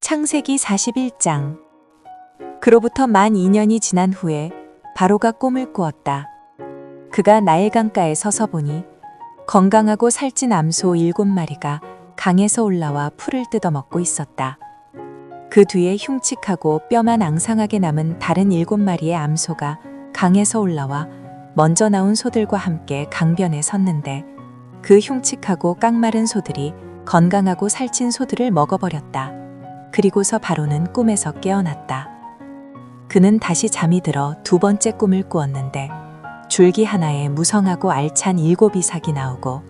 창세기 41장. 그로부터 만 2년이 지난 후에 바로가 꿈을 꾸었다. 그가 나일 강가에 서서 보니 건강하고 살찐 암소 7마리가 강에서 올라와 풀을 뜯어먹고 있었다. 그 뒤에 흉측하고 뼈만 앙상하게 남은 다른 7마리의 암소가 강에서 올라와 먼저 나온 소들과 함께 강변에 섰는데 그 흉측하고 깡마른 소들이 건강하고 살찐 소들을 먹어버렸다. 그리고서 바로는 꿈에서 깨어났다. 그는 다시 잠이 들어 두 번째 꿈을 꾸었는데 줄기 하나에 무성하고 알찬 7이삭이 나오고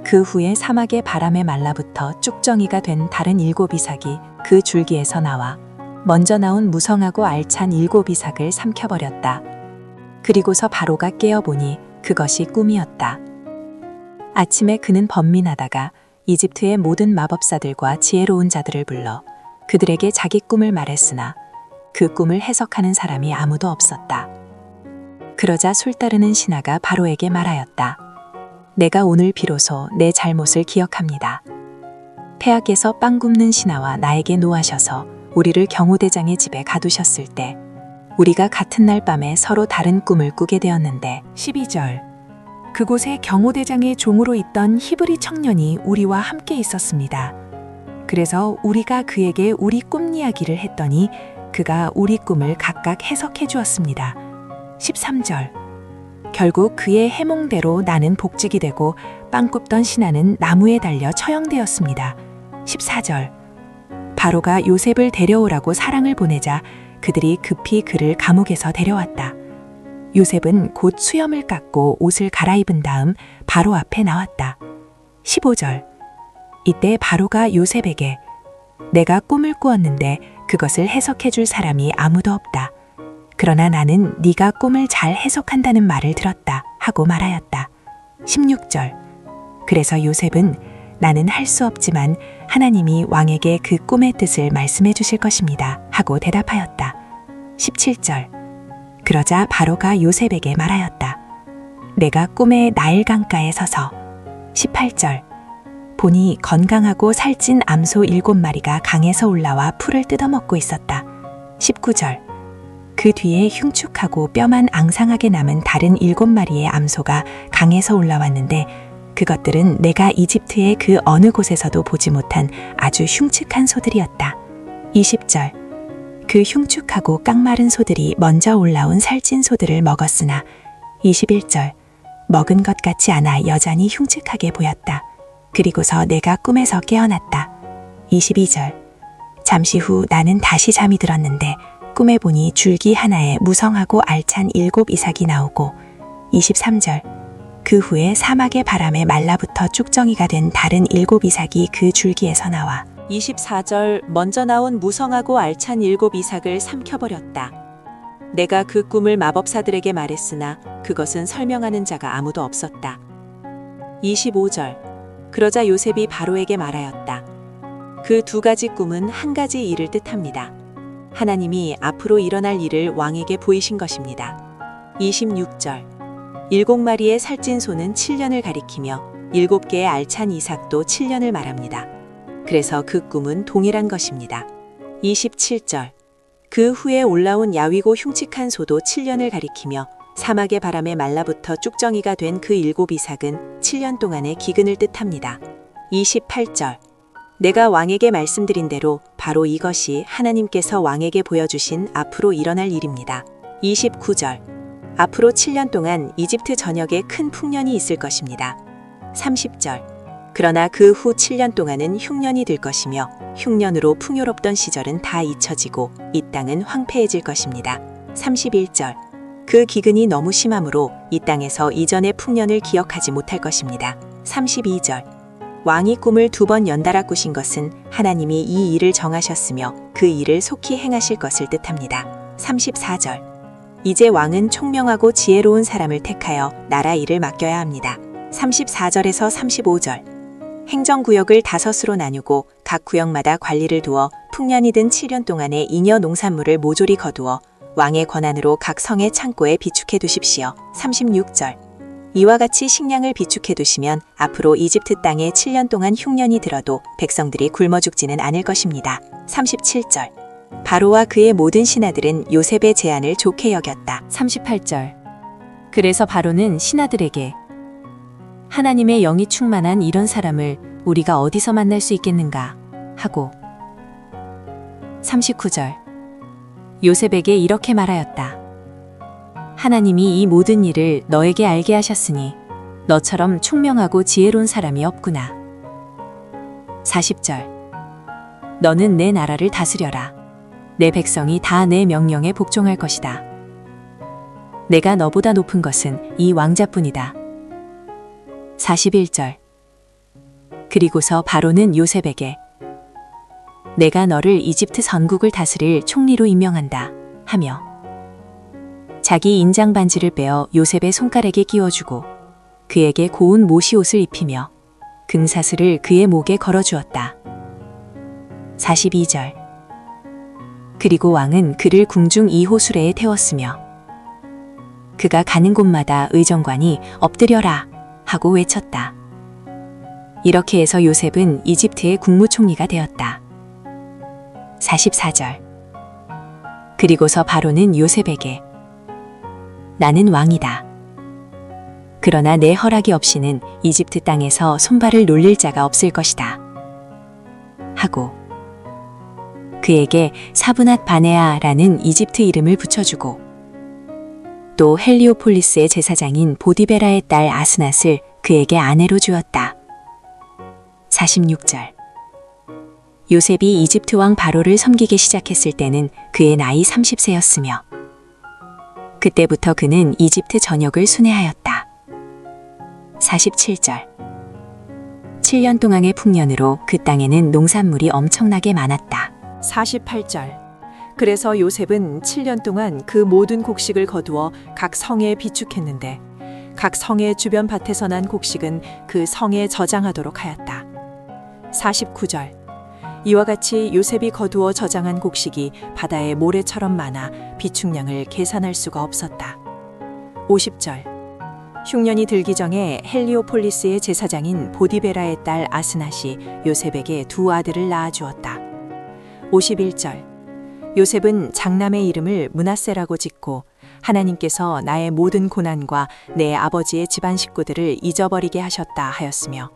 그 후에 사막의 바람에 말라붙어 쭉정이가 된 다른 7이삭이 그 줄기에서 나와 먼저 나온 무성하고 알찬 7이삭을 삼켜버렸다. 그리고서 바로가 깨어보니 그것이 꿈이었다. 아침에 그는 번민하다가 이집트의 모든 마법사들과 지혜로운 자들을 불러 그들에게 자기 꿈을 말했으나 그 꿈을 해석하는 사람이 아무도 없었다. 그러자 술 따르는 신하가 바로에게 말하였다. 내가 오늘 비로소 내 잘못을 기억합니다. 폐하께서 빵 굽는 신하와 나에게 노하셔서 우리를 경호대장의 집에 가두셨을 때 우리가 같은 날 밤에 서로 다른 꿈을 꾸게 되었는데 12절. 그곳에 경호대장의 종으로 있던 히브리 청년이 우리와 함께 있었습니다. 그래서 우리가 그에게 우리 꿈 이야기를 했더니 그가 우리 꿈을 각각 해석해 주었습니다. 13절. 결국 그의 해몽대로 나는 복직이 되고 빵 굽던 신하는 나무에 달려 처형되었습니다. 14절. 바로가 요셉을 데려오라고 사랑을 보내자 그들이 급히 그를 감옥에서 데려왔다. 요셉은 곧 수염을 깎고 옷을 갈아입은 다음 바로 앞에 나왔다. 15절. 이때 바로가 요셉에게 내가 꿈을 꾸었는데 그것을 해석해 줄 사람이 아무도 없다. 그러나 나는 네가 꿈을 잘 해석한다는 말을 들었다 하고 말하였다. 16절. 그래서 요셉은 나는 할 수 없지만 하나님이 왕에게 그 꿈의 뜻을 말씀해 주실 것입니다 하고 대답하였다. 17절. 그러자 바로가 요셉에게 말하였다. 내가 꿈에 나일 강가에 서서 18절. 보니 건강하고 살찐 암소 7마리가 강에서 올라와 풀을 뜯어먹고 있었다. 19절. 그 뒤에 흉측하고 뼈만 앙상하게 남은 다른 7마리의 암소가 강에서 올라왔는데 그것들은 내가 이집트의 그 어느 곳에서도 보지 못한 아주 흉측한 소들이었다. 20절. 그 흉측하고 깡마른 소들이 먼저 올라온 살찐 소들을 먹었으나 21절. 먹은 것 같지 않아 여전히 흉측하게 보였다. 그리고서 내가 꿈에서 깨어났다. 22절. 잠시 후 나는 다시 잠이 들었는데 꿈에 보니 줄기 하나에 무성하고 알찬 7이삭이 나오고 23절. 그 후에 사막의 바람에 말라붙어 쭉정이가 된 다른 7이삭이 그 줄기에서 나와 24절. 먼저 나온 무성하고 알찬 7이삭을 삼켜버렸다. 내가 그 꿈을 마법사들에게 말했으나 그것은 설명하는 자가 아무도 없었다. 25절. 그러자 요셉이 바로에게 말하였다. 그 두 가지 꿈은 한 가지 일을 뜻합니다. 하나님이 앞으로 일어날 일을 왕에게 보이신 것입니다. 26절. 7마리의 살찐 소는 7년을 가리키며 7개의 알찬 이삭도 7년을 말합니다. 그래서 그 꿈은 동일한 것입니다. 27절. 그 후에 올라온 야위고 흉측한 소도 7년을 가리키며 사막의 바람에 말라붙어 쭉정이가 된 그 7이삭은 7년 동안의 기근을 뜻합니다. 28절. 내가 왕에게 말씀드린 대로 바로 이것이 하나님께서 왕에게 보여주신 앞으로 일어날 일입니다. 29절. 앞으로 7년 동안 이집트 전역에 큰 풍년이 있을 것입니다. 30절. 그러나 그 후 7년 동안은 흉년이 들 것이며 흉년으로 풍요롭던 시절은 다 잊혀지고 이 땅은 황폐해질 것입니다. 31절. 그 기근이 너무 심하므로 이 땅에서 이전의 풍년을 기억하지 못할 것입니다. 32절. 왕이 꿈을 2번 연달아 꾸신 것은 하나님이 이 일을 정하셨으며 그 일을 속히 행하실 것을 뜻합니다. 34절. 이제 왕은 총명하고 지혜로운 사람을 택하여 나라 일을 맡겨야 합니다. 34절에서 35절. 행정구역을 5으로 나누고 각 구역마다 관리를 두어 풍년이 든 7년 동안의 잉여 농산물을 모조리 거두어 왕의 권한으로 각 성의 창고에 비축해 두십시오. 36절. 이와 같이 식량을 비축해 두시면 앞으로 이집트 땅에 7년 동안 흉년이 들어도 백성들이 굶어 죽지는 않을 것입니다. 37절. 바로와 그의 모든 신하들은 요셉의 제안을 좋게 여겼다. 38절. 그래서 바로는 신하들에게 하나님의 영이 충만한 이런 사람을 우리가 어디서 만날 수 있겠는가 하고 39절. 요셉에게 이렇게 말하였다. 하나님이 이 모든 일을 너에게 알게 하셨으니 너처럼 총명하고 지혜로운 사람이 없구나. 40절. 너는 내 나라를 다스려라. 내 백성이 다 내 명령에 복종할 것이다. 내가 너보다 높은 것은 이 왕자뿐이다. 41절. 그리고서 바로는 요셉에게 내가 너를 이집트 전국을 다스릴 총리로 임명한다 하며 자기 인장 반지를 빼어 요셉의 손가락에 끼워주고 그에게 고운 모시옷을 입히며 금사슬을 그의 목에 걸어주었다. 42절. 그리고 왕은 그를 궁중 2호 수레에 태웠으며 그가 가는 곳마다 의정관이 엎드려라 하고 외쳤다. 이렇게 해서 요셉은 이집트의 국무총리가 되었다. 44절. 그리고서 바로는 요셉에게 나는 왕이다. 그러나 내 허락이 없이는 이집트 땅에서 손발을 놀릴 자가 없을 것이다. 하고 그에게 사브낫 바네아라는 이집트 이름을 붙여주고 또 헬리오폴리스의 제사장인 보디베라의 딸 아스낫을 그에게 아내로 주었다. 46절. 요셉이 이집트 왕 바로를 섬기기 시작했을 때는 그의 나이 30세였으며 그때부터 그는 이집트 전역을 순회하였다. 47절. 7년 동안의 풍년으로 그 땅에는 농산물이 엄청나게 많았다. 48절. 그래서 요셉은 7년 동안 그 모든 곡식을 거두어 각 성에 비축했는데 각 성의 주변 밭에서 난 곡식은 그 성에 저장하도록 하였다. 49절. 이와 같이 요셉이 거두어 저장한 곡식이 바다의 모래처럼 많아 비축량을 계산할 수가 없었다. 50절. 흉년이 들기 전에 헬리오폴리스의 제사장인 보디베라의 딸 아스낫이 요셉에게 두 아들을 낳아주었다. 51절. 요셉은 장남의 이름을 므낫세라고 짓고 하나님께서 나의 모든 고난과 내 아버지의 집안 식구들을 잊어버리게 하셨다 하였으며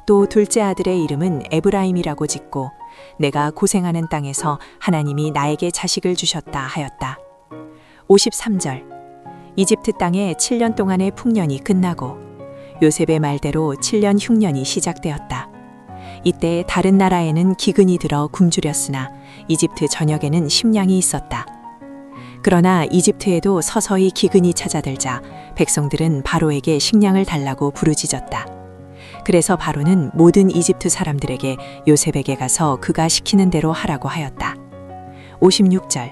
또 둘째 아들의 이름은 에브라임이라고 짓고 내가 고생하는 땅에서 하나님이 나에게 자식을 주셨다 하였다. 53절. 이집트 땅에 7년 동안의 풍년이 끝나고 요셉의 말대로 7년 흉년이 시작되었다. 이때 다른 나라에는 기근이 들어 굶주렸으나 이집트 전역에는 식량이 있었다. 그러나 이집트에도 서서히 기근이 찾아들자 백성들은 바로에게 식량을 달라고 부르짖었다. 그래서 바로는 모든 이집트 사람들에게 요셉에게 가서 그가 시키는 대로 하라고 하였다. 56절.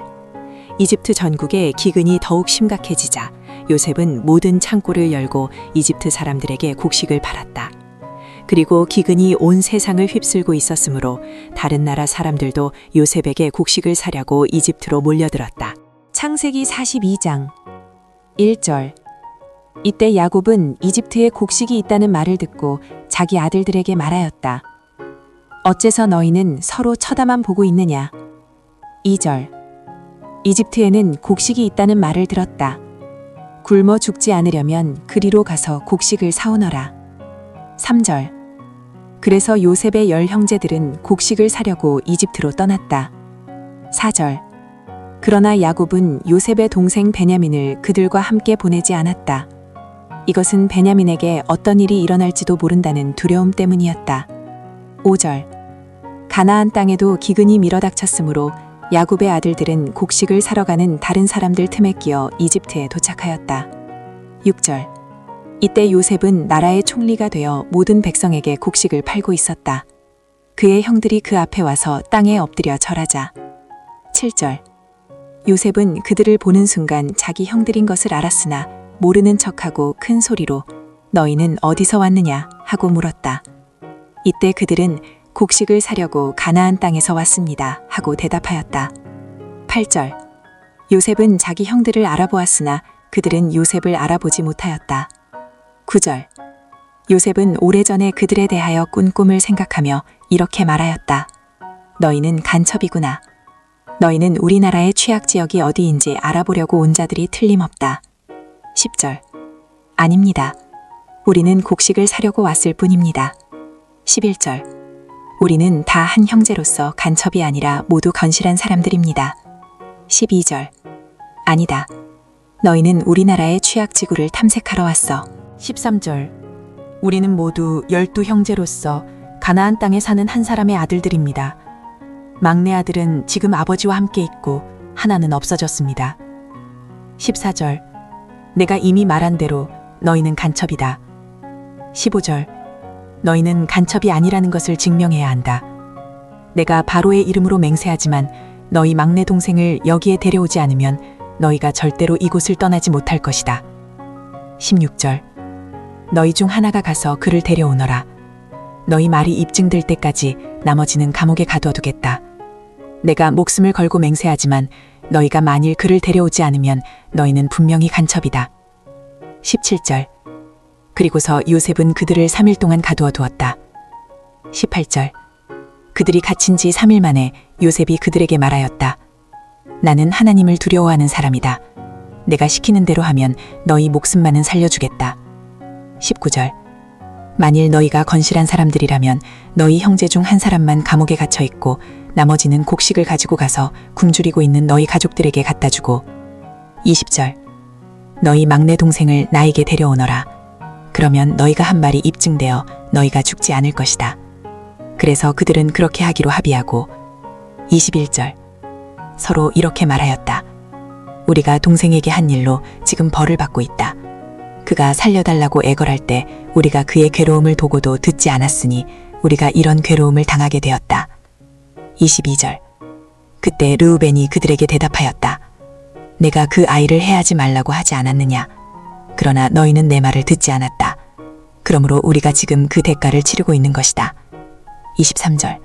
이집트 전국에 기근이 더욱 심각해지자 요셉은 모든 창고를 열고 이집트 사람들에게 곡식을 팔았다. 그리고 기근이 온 세상을 휩쓸고 있었으므로 다른 나라 사람들도 요셉에게 곡식을 사려고 이집트로 몰려들었다. 창세기 42장 1절. 이때 야곱은 이집트에 곡식이 있다는 말을 듣고 자기 아들들에게 말하였다. 어째서 너희는 서로 쳐다만 보고 있느냐? 2절. 이집트에는 곡식이 있다는 말을 들었다. 굶어 죽지 않으려면 그리로 가서 곡식을 사오너라. 3절. 그래서 요셉의 10 형제들은 곡식을 사려고 이집트로 떠났다. 4절. 그러나 야곱은 요셉의 동생 베냐민을 그들과 함께 보내지 않았다. 이것은 베냐민에게 어떤 일이 일어날지도 모른다는 두려움 때문이었다. 5절. 가나안 땅에도 기근이 밀어닥쳤으므로 야곱의 아들들은 곡식을 사러 가는 다른 사람들 틈에 끼어 이집트에 도착하였다. 6절. 이때 요셉은 나라의 총리가 되어 모든 백성에게 곡식을 팔고 있었다. 그의 형들이 그 앞에 와서 땅에 엎드려 절하자. 7절. 요셉은 그들을 보는 순간 자기 형들인 것을 알았으나 모르는 척하고 큰 소리로 너희는 어디서 왔느냐 하고 물었다. 이때 그들은 곡식을 사려고 가나안 땅에서 왔습니다 하고 대답하였다. 8절. 요셉은 자기 형들을 알아보았으나 그들은 요셉을 알아보지 못하였다. 9절. 요셉은 오래전에 그들에 대하여 꾼 꿈을 생각하며 이렇게 말하였다. 너희는 간첩이구나. 너희는 우리나라의 취약 지역이 어디인지 알아보려고 온 자들이 틀림없다. 10절. 아닙니다. 우리는 곡식을 사려고 왔을 뿐입니다. 11절. 우리는 다 한 형제로서 간첩이 아니라 모두 건실한 사람들입니다. 12절. 아니다. 너희는 우리나라의 취약지구를 탐색하러 왔어. 13절. 우리는 모두 12형제로서 가나안 땅에 사는 한 사람의 아들들입니다. 막내 아들은 지금 아버지와 함께 있고 하나는 없어졌습니다. 14절. 내가 이미 말한 대로 너희는 간첩이다. 15절. 너희는 간첩이 아니라는 것을 증명해야 한다. 내가 바로의 이름으로 맹세하지만 너희 막내 동생을 여기에 데려오지 않으면 너희가 절대로 이곳을 떠나지 못할 것이다. 16절. 너희 중 하나가 가서 그를 데려오너라. 너희 말이 입증될 때까지 나머지는 감옥에 가둬두겠다. 내가 목숨을 걸고 맹세하지만 너희가 만일 그를 데려오지 않으면 너희는 분명히 간첩이다. 17절. 그리고서 요셉은 그들을 3일 동안 가두어 두었다. 18절. 그들이 갇힌 지 3일 만에 요셉이 그들에게 말하였다. 나는 하나님을 두려워하는 사람이다. 내가 시키는 대로 하면 너희 목숨만은 살려주겠다. 19절. 만일 너희가 건실한 사람들이라면 너희 형제 중 한 사람만 감옥에 갇혀 있고 나머지는 곡식을 가지고 가서 굶주리고 있는 너희 가족들에게 갖다 주고. 20절. 너희 막내 동생을 나에게 데려오너라. 그러면 너희가 한 말이 입증되어 너희가 죽지 않을 것이다. 그래서 그들은 그렇게 하기로 합의하고. 21절. 서로 이렇게 말하였다. 우리가 동생에게 한 일로 지금 벌을 받고 있다. 그가 살려달라고 애걸할 때 우리가 그의 괴로움을 보고도 듣지 않았으니 우리가 이런 괴로움을 당하게 되었다. 22절. 그때 르우벤이 그들에게 대답하였다. 내가 그 아이를 해하지 말라고 하지 않았느냐. 그러나 너희는 내 말을 듣지 않았다. 그러므로 우리가 지금 그 대가를 치르고 있는 것이다. 23절.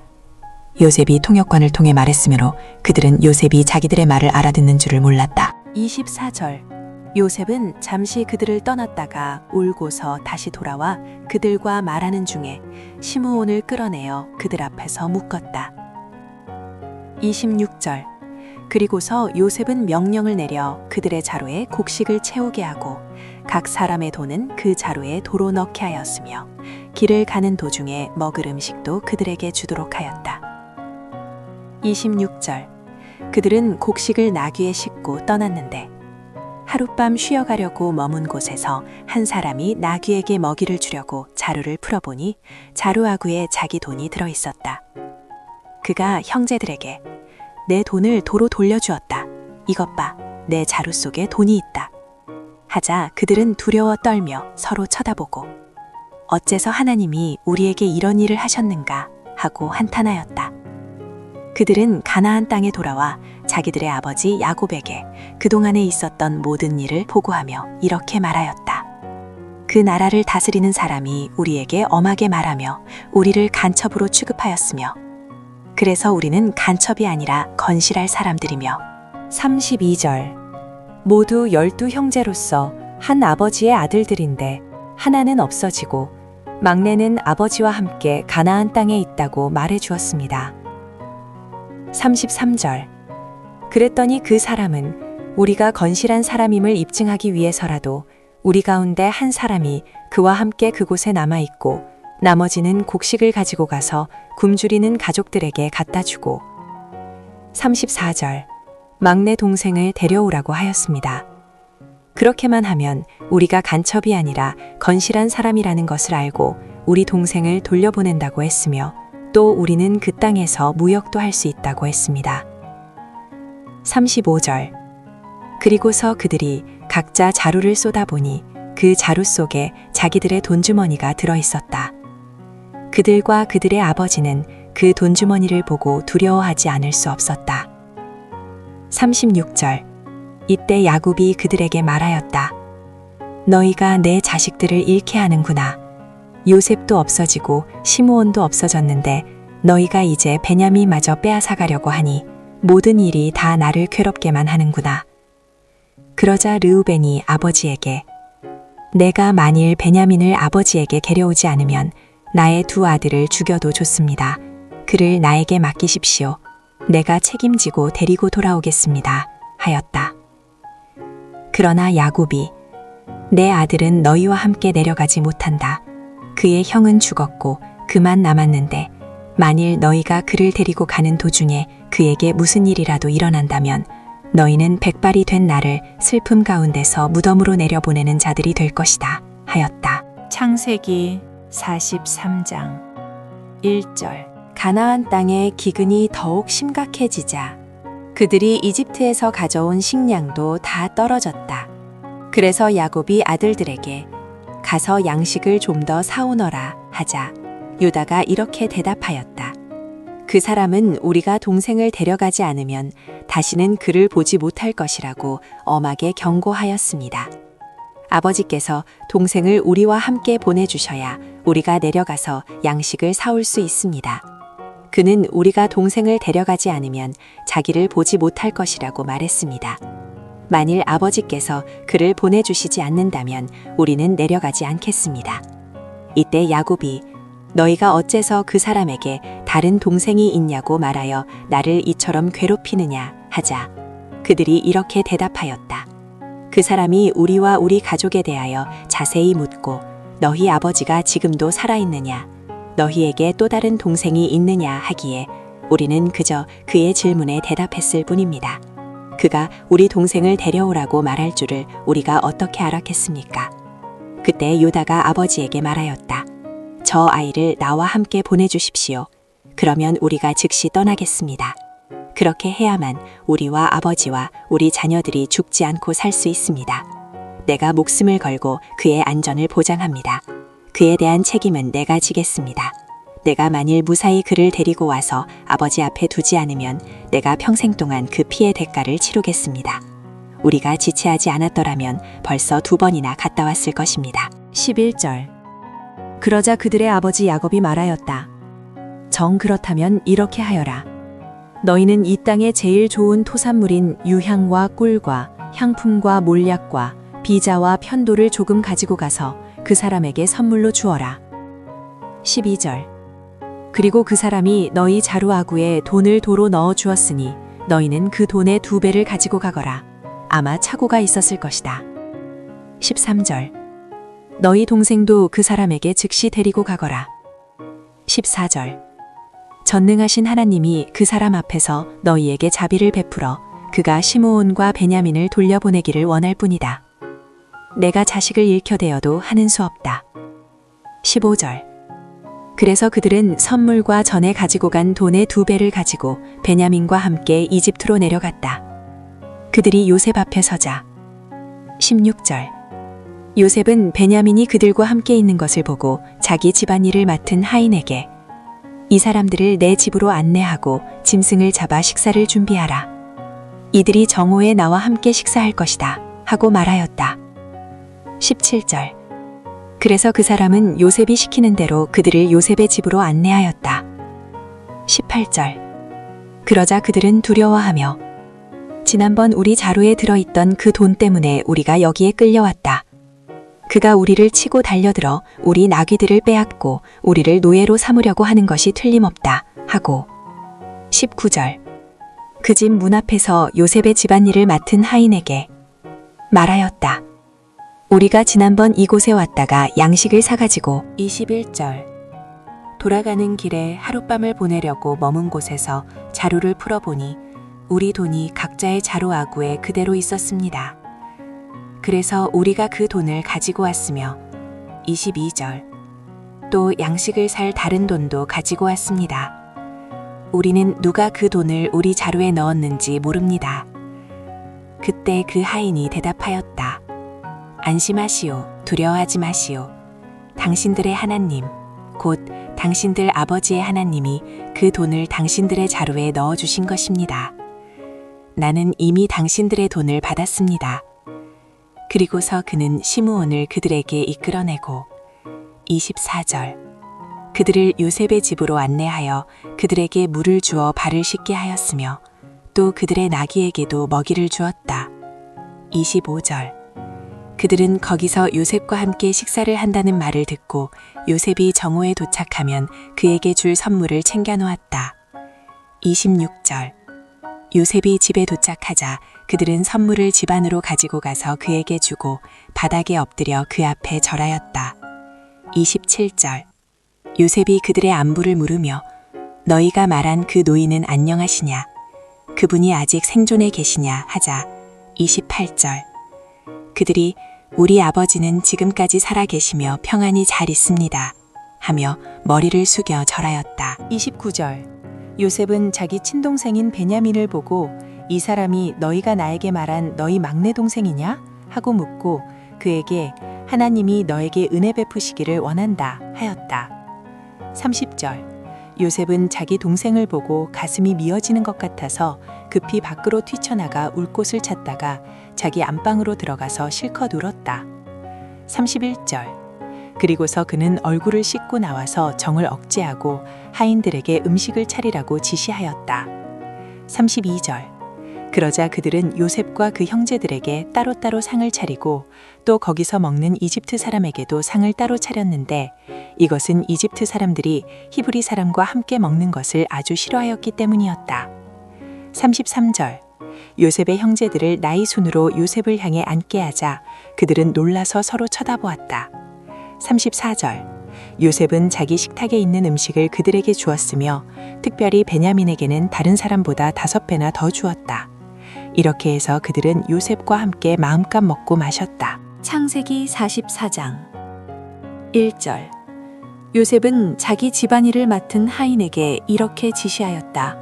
요셉이 통역관을 통해 말했으므로 그들은 요셉이 자기들의 말을 알아듣는 줄을 몰랐다. 24절. 요셉은 잠시 그들을 떠났다가 울고서 다시 돌아와 그들과 말하는 중에 시므온을 끌어내어 그들 앞에서 묶었다. 26절. 그리고서 요셉은 명령을 내려 그들의 자루에 곡식을 채우게 하고 각 사람의 돈은 그 자루에 도로 넣게 하였으며 길을 가는 도중에 먹을 음식도 그들에게 주도록 하였다. 26절. 그들은 곡식을 나귀에 싣고 떠났는데 하룻밤 쉬어가려고 머문 곳에서 한 사람이 나귀에게 먹이를 주려고 자루를 풀어보니 자루아구에 자기 돈이 들어있었다. 그가 형제들에게 내 돈을 도로 돌려주었다. 이것 봐, 내 자루 속에 돈이 있다. 하자 그들은 두려워 떨며 서로 쳐다보고 어째서 하나님이 우리에게 이런 일을 하셨는가 하고 한탄하였다. 그들은 가나안 땅에 돌아와 자기들의 아버지 야곱에게 그동안에 있었던 모든 일을 보고하며 이렇게 말하였다. 그 나라를 다스리는 사람이 우리에게 엄하게 말하며 우리를 간첩으로 취급하였으며 그래서 우리는 간첩이 아니라 건실할 사람들이며. 32절. 모두 12형제로서 한 아버지의 아들들인데 하나는 없어지고 막내는 아버지와 함께 가나안 땅에 있다고 말해 주었습니다. 33절. 그랬더니 그 사람은 우리가 건실한 사람임을 입증하기 위해서라도 우리 가운데 한 사람이 그와 함께 그곳에 남아있고 나머지는 곡식을 가지고 가서 굶주리는 가족들에게 갖다 주고. 34절. 막내 동생을 데려오라고 하였습니다. 그렇게만 하면 우리가 간첩이 아니라 건실한 사람이라는 것을 알고 우리 동생을 돌려보낸다고 했으며 또 우리는 그 땅에서 무역도 할 수 있다고 했습니다. 35절. 그리고서 그들이 각자 자루를 쏟아보니 그 자루 속에 자기들의 돈주머니가 들어있었다. 그들과 그들의 아버지는 그 돈주머니를 보고 두려워하지 않을 수 없었다. 36절. 이때 야곱이 그들에게 말하였다. 너희가 내 자식들을 잃게 하는구나. 요셉도 없어지고 시므온도 없어졌는데 너희가 이제 베냐민마저 빼앗아가려고 하니 모든 일이 다 나를 괴롭게만 하는구나. 그러자 르우벤이 아버지에게 내가 만일 베냐민을 아버지에게 데려오지 않으면 나의 두 아들을 죽여도 좋습니다. 그를 나에게 맡기십시오. 내가 책임지고 데리고 돌아오겠습니다. 하였다. 그러나 야곱이 내 아들은 너희와 함께 내려가지 못한다. 그의 형은 죽었고 그만 남았는데 만일 너희가 그를 데리고 가는 도중에 그에게 무슨 일이라도 일어난다면 너희는 백발이 된 나를 슬픔 가운데서 무덤으로 내려보내는 자들이 될 것이다. 하였다. 창세기 43장 1절. 가나안 땅의 기근이 더욱 심각해지자 그들이 이집트에서 가져온 식량도 다 떨어졌다. 그래서 야곱이 아들들에게 가서 양식을 좀 더 사오너라 하자 유다가 이렇게 대답하였다. 그 사람은 우리가 동생을 데려가지 않으면 다시는 그를 보지 못할 것이라고 엄하게 경고하였습니다. 아버지께서 동생을 우리와 함께 보내주셔야 우리가 내려가서 양식을 사올 수 있습니다. 그는 우리가 동생을 데려가지 않으면 자기를 보지 못할 것이라고 말했습니다. 만일 아버지께서 그를 보내주시지 않는다면 우리는 내려가지 않겠습니다. 이때 야곱이 너희가 어째서 그 사람에게 다른 동생이 있냐고 말하여 나를 이처럼 괴롭히느냐 하자 그들이 이렇게 대답하였다. 그 사람이 우리와 우리 가족에 대하여 자세히 묻고 너희 아버지가 지금도 살아있느냐 너희에게 또 다른 동생이 있느냐 하기에 우리는 그저 그의 질문에 대답했을 뿐입니다. 그가 우리 동생을 데려오라고 말할 줄을 우리가 어떻게 알았겠습니까? 그때 유다가 아버지에게 말하였다. 저 아이를 나와 함께 보내주십시오. 그러면 우리가 즉시 떠나겠습니다. 그렇게 해야만 우리와 아버지와 우리 자녀들이 죽지 않고 살 수 있습니다. 내가 목숨을 걸고 그의 안전을 보장합니다. 그에 대한 책임은 내가 지겠습니다. 내가 만일 무사히 그를 데리고 와서 아버지 앞에 두지 않으면 내가 평생 동안 그 피해 대가를 치르겠습니다. 우리가 지체하지 않았더라면 벌써 2번이나 갔다 왔을 것입니다. 11절. 그러자 그들의 아버지 야곱이 말하였다. 정 그렇다면 이렇게 하여라. 너희는 이 땅의 제일 좋은 토산물인 유향과 꿀과 향품과 몰약과 비자와 편도를 조금 가지고 가서 그 사람에게 선물로 주어라. 12절. 그리고 그 사람이 너희 자루아구에 돈을 도로 넣어 주었으니 너희는 그 돈의 2배를 가지고 가거라. 아마 착오가 있었을 것이다. 13절. 너희 동생도 그 사람에게 즉시 데리고 가거라. 14절. 전능하신 하나님이 그 사람 앞에서 너희에게 자비를 베풀어 그가 시므온과 베냐민을 돌려보내기를 원할 뿐이다. 내가 자식을 잃혀되어도 하는 수 없다. 15절. 그래서 그들은 선물과 전에 가지고 간 돈의 2배를 가지고 베냐민과 함께 이집트로 내려갔다. 그들이 요셉 앞에 서자. 16절. 요셉은 베냐민이 그들과 함께 있는 것을 보고 자기 집안일을 맡은 하인에게 이 사람들을 내 집으로 안내하고 짐승을 잡아 식사를 준비하라. 이들이 정오에 나와 함께 식사할 것이다. 하고 말하였다. 17절. 그래서 그 사람은 요셉이 시키는 대로 그들을 요셉의 집으로 안내하였다. 18절. 그러자 그들은 두려워하며 지난번 우리 자루에 들어있던 그 돈 때문에 우리가 여기에 끌려왔다. 그가 우리를 치고 달려들어 우리 나귀들을 빼앗고 우리를 노예로 삼으려고 하는 것이 틀림없다. 하고 19절. 그 집 문 앞에서 요셉의 집안일을 맡은 하인에게 말하였다. 우리가 지난번 이곳에 왔다가 양식을 사가지고 21절. 돌아가는 길에 하룻밤을 보내려고 머문 곳에서 자루를 풀어보니 우리 돈이 각자의 자루 아구에 그대로 있었습니다. 그래서 우리가 그 돈을 가지고 왔으며 22절. 또 양식을 살 다른 돈도 가지고 왔습니다. 우리는 누가 그 돈을 우리 자루에 넣었는지 모릅니다. 그때 그 하인이 대답하였다. 안심하시오. 두려워하지 마시오. 당신들의 하나님, 곧 당신들 아버지의 하나님이 그 돈을 당신들의 자루에 넣어주신 것입니다. 나는 이미 당신들의 돈을 받았습니다. 그리고서 그는 시므온을 그들에게 이끌어내고 24절. 그들을 요셉의 집으로 안내하여 그들에게 물을 주어 발을 씻게 하였으며 또 그들의 나귀에게도 먹이를 주었다. 25절. 그들은 거기서 요셉과 함께 식사를 한다는 말을 듣고 요셉이 정오에 도착하면 그에게 줄 선물을 챙겨 놓았다. 26절. 요셉이 집에 도착하자 그들은 선물을 집 안으로 가지고 가서 그에게 주고 바닥에 엎드려 그 앞에 절하였다. 27절. 요셉이 그들의 안부를 물으며 너희가 말한 그 노인은 안녕하시냐? 그분이 아직 생존해 계시냐? 하자. 28절. 그들이 우리 아버지는 지금까지 살아 계시며 평안히 잘 있습니다. 하며 머리를 숙여 절하였다. 29절. 요셉은 자기 친동생인 베냐민을 보고 이 사람이 너희가 나에게 말한 너희 막내 동생이냐? 하고 묻고 그에게 하나님이 너에게 은혜 베푸시기를 원한다 하였다. 30절. 요셉은 자기 동생을 보고 가슴이 미어지는 것 같아서 급히 밖으로 뛰쳐나가 울 곳을 찾다가 자기 안방으로 들어가서 실컷 울었다. 31절. 그리고서 그는 얼굴을 씻고 나와서 정을 억제하고 하인들에게 음식을 차리라고 지시하였다. 32절. 그러자 그들은 요셉과 그 형제들에게 따로따로 상을 차리고 또 거기서 먹는 이집트 사람에게도 상을 따로 차렸는데 이것은 이집트 사람들이 히브리 사람과 함께 먹는 것을 아주 싫어하였기 때문이었다. 33절. 요셉의 형제들을 나이 순으로 요셉을 향해 앉게 하자 그들은 놀라서 서로 쳐다보았다. 34절. 요셉은 자기 식탁에 있는 음식을 그들에게 주었으며 특별히 베냐민에게는 다른 사람보다 5배나 더 주었다. 이렇게 해서 그들은 요셉과 함께 마음껏 먹고 마셨다. 창세기 44장 1절. 요셉은 자기 집안일을 맡은 하인에게 이렇게 지시하였다.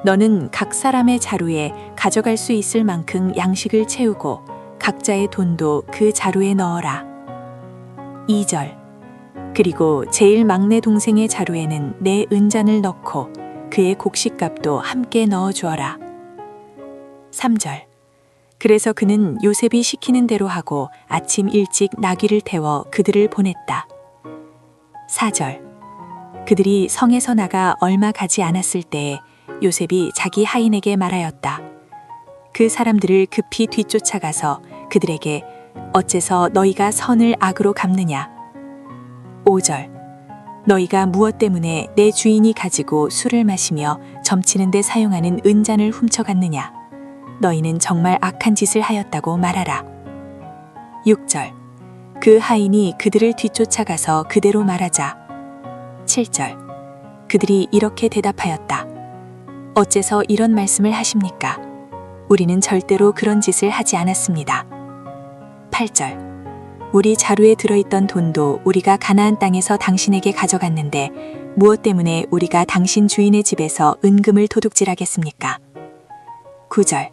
너는 각 사람의 자루에 가져갈 수 있을 만큼 양식을 채우고 각자의 돈도 그 자루에 넣어라. 2절. 그리고 제일 막내 동생의 자루에는 내 은잔을 넣고 그의 곡식값도 함께 넣어 주어라. 3절. 그래서 그는 요셉이 시키는 대로 하고 아침 일찍 나귀를 태워 그들을 보냈다. 4절. 그들이 성에서 나가 얼마 가지 않았을 때에 요셉이 자기 하인에게 말하였다. 그 사람들을 급히 뒤쫓아가서 그들에게 어째서 너희가 선을 악으로 갚느냐? 5절. 너희가 무엇 때문에 내 주인이 가지고 술을 마시며 점치는 데 사용하는 은잔을 훔쳐갔느냐? 너희는 정말 악한 짓을 하였다고 말하라. 6절. 그 하인이 그들을 뒤쫓아가서 그대로 말하자. 7절. 그들이 이렇게 대답하였다. 어째서 이런 말씀을 하십니까? 우리는 절대로 그런 짓을 하지 않았습니다. 8절. 우리 자루에 들어있던 돈도 우리가 가나안 땅에서 당신에게 가져갔는데 무엇 때문에 우리가 당신 주인의 집에서 은금을 도둑질하겠습니까? 9절.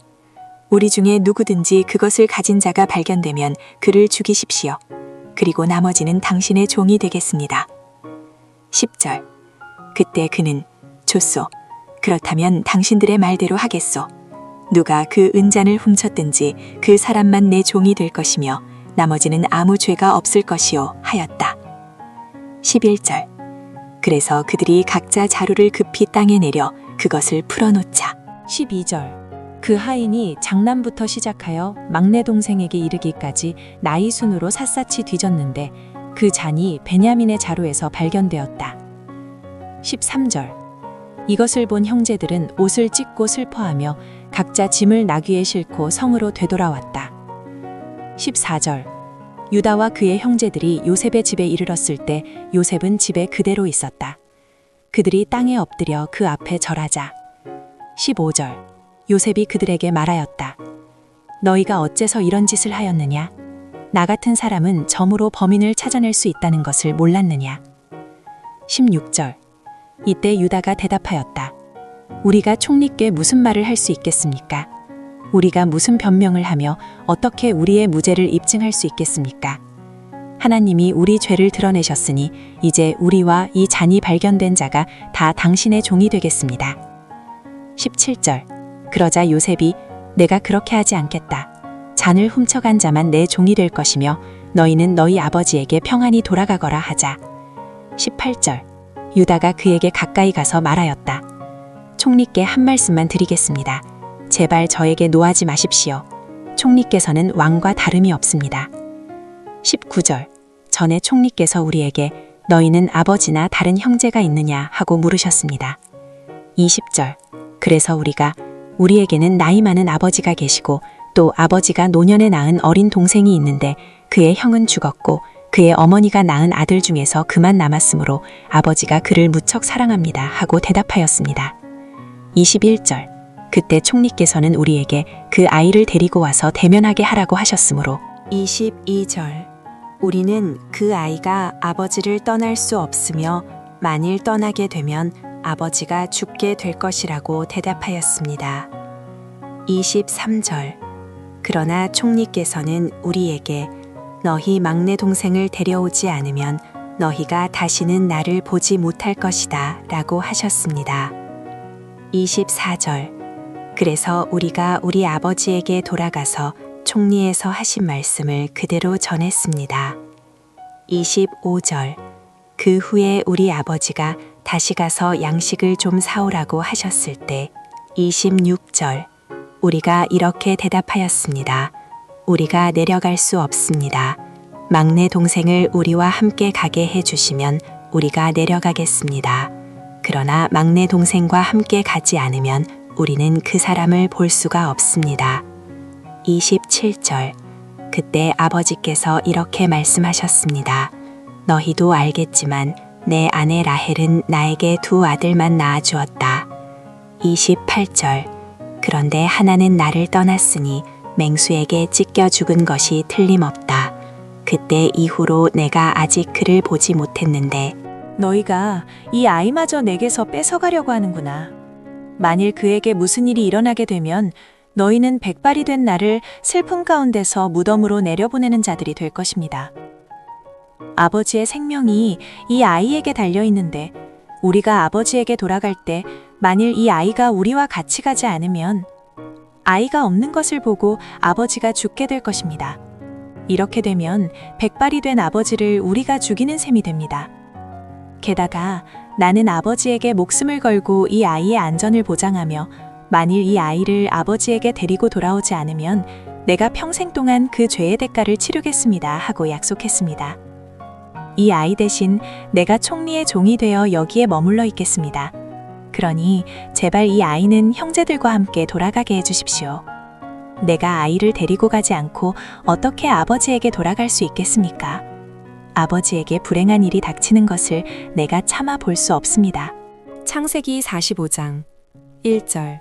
우리 중에 누구든지 그것을 가진 자가 발견되면 그를 죽이십시오. 그리고 나머지는 당신의 종이 되겠습니다. 10절. 그때 그는 좋소. 그렇다면 당신들의 말대로 하겠소. 누가 그 은잔을 훔쳤든지 그 사람만 내 종이 될 것이며 나머지는 아무 죄가 없을 것이요 하였다. 11절. 그래서 그들이 각자 자루를 급히 땅에 내려 그것을 풀어놓자. 12절. 그 하인이 장남부터 시작하여 막내 동생에게 이르기까지 나이 순으로 샅샅이 뒤졌는데 그 잔이 베냐민의 자루에서 발견되었다. 13절. 이것을 본 형제들은 옷을 찢고 슬퍼하며 각자 짐을 나귀에 싣고 성으로 되돌아왔다. 14절. 유다와 그의 형제들이 요셉의 집에 이르렀을 때 요셉은 집에 그대로 있었다. 그들이 땅에 엎드려 그 앞에 절하자. 15절. 요셉이 그들에게 말하였다. 너희가 어째서 이런 짓을 하였느냐? 나 같은 사람은 점으로 범인을 찾아낼 수 있다는 것을 몰랐느냐? 16절. 이때 유다가 대답하였다. 우리가 총리께 무슨 말을 할 수 있겠습니까? 우리가 무슨 변명을 하며 어떻게 우리의 무죄를 입증할 수 있겠습니까? 하나님이 우리 죄를 드러내셨으니 이제 우리와 이 잔이 발견된 자가 다 당신의 종이 되겠습니다. 17절. 그러자 요셉이 내가 그렇게 하지 않겠다. 잔을 훔쳐간 자만 내 종이 될 것이며 너희는 너희 아버지에게 평안히 돌아가거라 하자. 18절. 유다가 그에게 가까이 가서 말하였다. 총리께 한 말씀만 드리겠습니다. 제발 저에게 노하지 마십시오. 총리께서는 왕과 다름이 없습니다. 19절. 전에 총리께서 우리에게 너희는 아버지나 다른 형제가 있느냐 하고 물으셨습니다. 20절. 그래서 우리에게는 나이 많은 아버지가 계시고 또 아버지가 노년에 낳은 어린 동생이 있는데 그의 형은 죽었고 그의 어머니가 낳은 아들 중에서 그만 남았으므로 아버지가 그를 무척 사랑합니다 하고 대답하였습니다. 21절. 그때 총리께서는 우리에게 그 아이를 데리고 와서 대면하게 하라고 하셨으므로 22절. 우리는 그 아이가 아버지를 떠날 수 없으며 만일 떠나게 되면 아버지가 죽게 될 것이라고 대답하였습니다. 23절. 그러나 총리께서는 우리에게 너희 막내 동생을 데려오지 않으면 너희가 다시는 나를 보지 못할 것이다 라고 하셨습니다. 24절. 그래서 우리가 우리 아버지에게 돌아가서 총리에서 하신 말씀을 그대로 전했습니다. 25절. 그 후에 우리 아버지가 다시 가서 양식을 좀 사오라고 하셨을 때 26절. 우리가 이렇게 대답하였습니다. 우리가 내려갈 수 없습니다. 막내 동생을 우리와 함께 가게 해주시면 우리가 내려가겠습니다. 그러나 막내 동생과 함께 가지 않으면 우리는 그 사람을 볼 수가 없습니다. 27절. 그때 아버지께서 이렇게 말씀하셨습니다. 너희도 알겠지만 내 아내 라헬은 나에게 두 아들만 낳아주었다. 28절. 그런데 하나는 나를 떠났으니 맹수에게 찢겨 죽은 것이 틀림없다. 그때 이후로 내가 아직 그를 보지 못했는데 너희가 이 아이마저 내게서 뺏어가려고 하는구나. 만일 그에게 무슨 일이 일어나게 되면 너희는 백발이 된 나를 슬픔 가운데서 무덤으로 내려보내는 자들이 될 것입니다. 아버지의 생명이 이 아이에게 달려 있는데 우리가 아버지에게 돌아갈 때 만일 이 아이가 우리와 같이 가지 않으면 아이가 없는 것을 보고 아버지가 죽게 될 것입니다. 이렇게 되면 백발이 된 아버지를 우리가 죽이는 셈이 됩니다. 게다가 나는 아버지에게 목숨을 걸고 이 아이의 안전을 보장하며 만일 이 아이를 아버지에게 데리고 돌아오지 않으면 내가 평생 동안 그 죄의 대가를 치르겠습니다 하고 약속했습니다. 이 아이 대신 내가 총리의 종이 되어 여기에 머물러 있겠습니다. 그러니 제발 이 아이는 형제들과 함께 돌아가게 해주십시오. 내가 아이를 데리고 가지 않고 어떻게 아버지에게 돌아갈 수 있겠습니까? 아버지에게 불행한 일이 닥치는 것을 내가 참아 볼 수 없습니다. 창세기 45장 1절.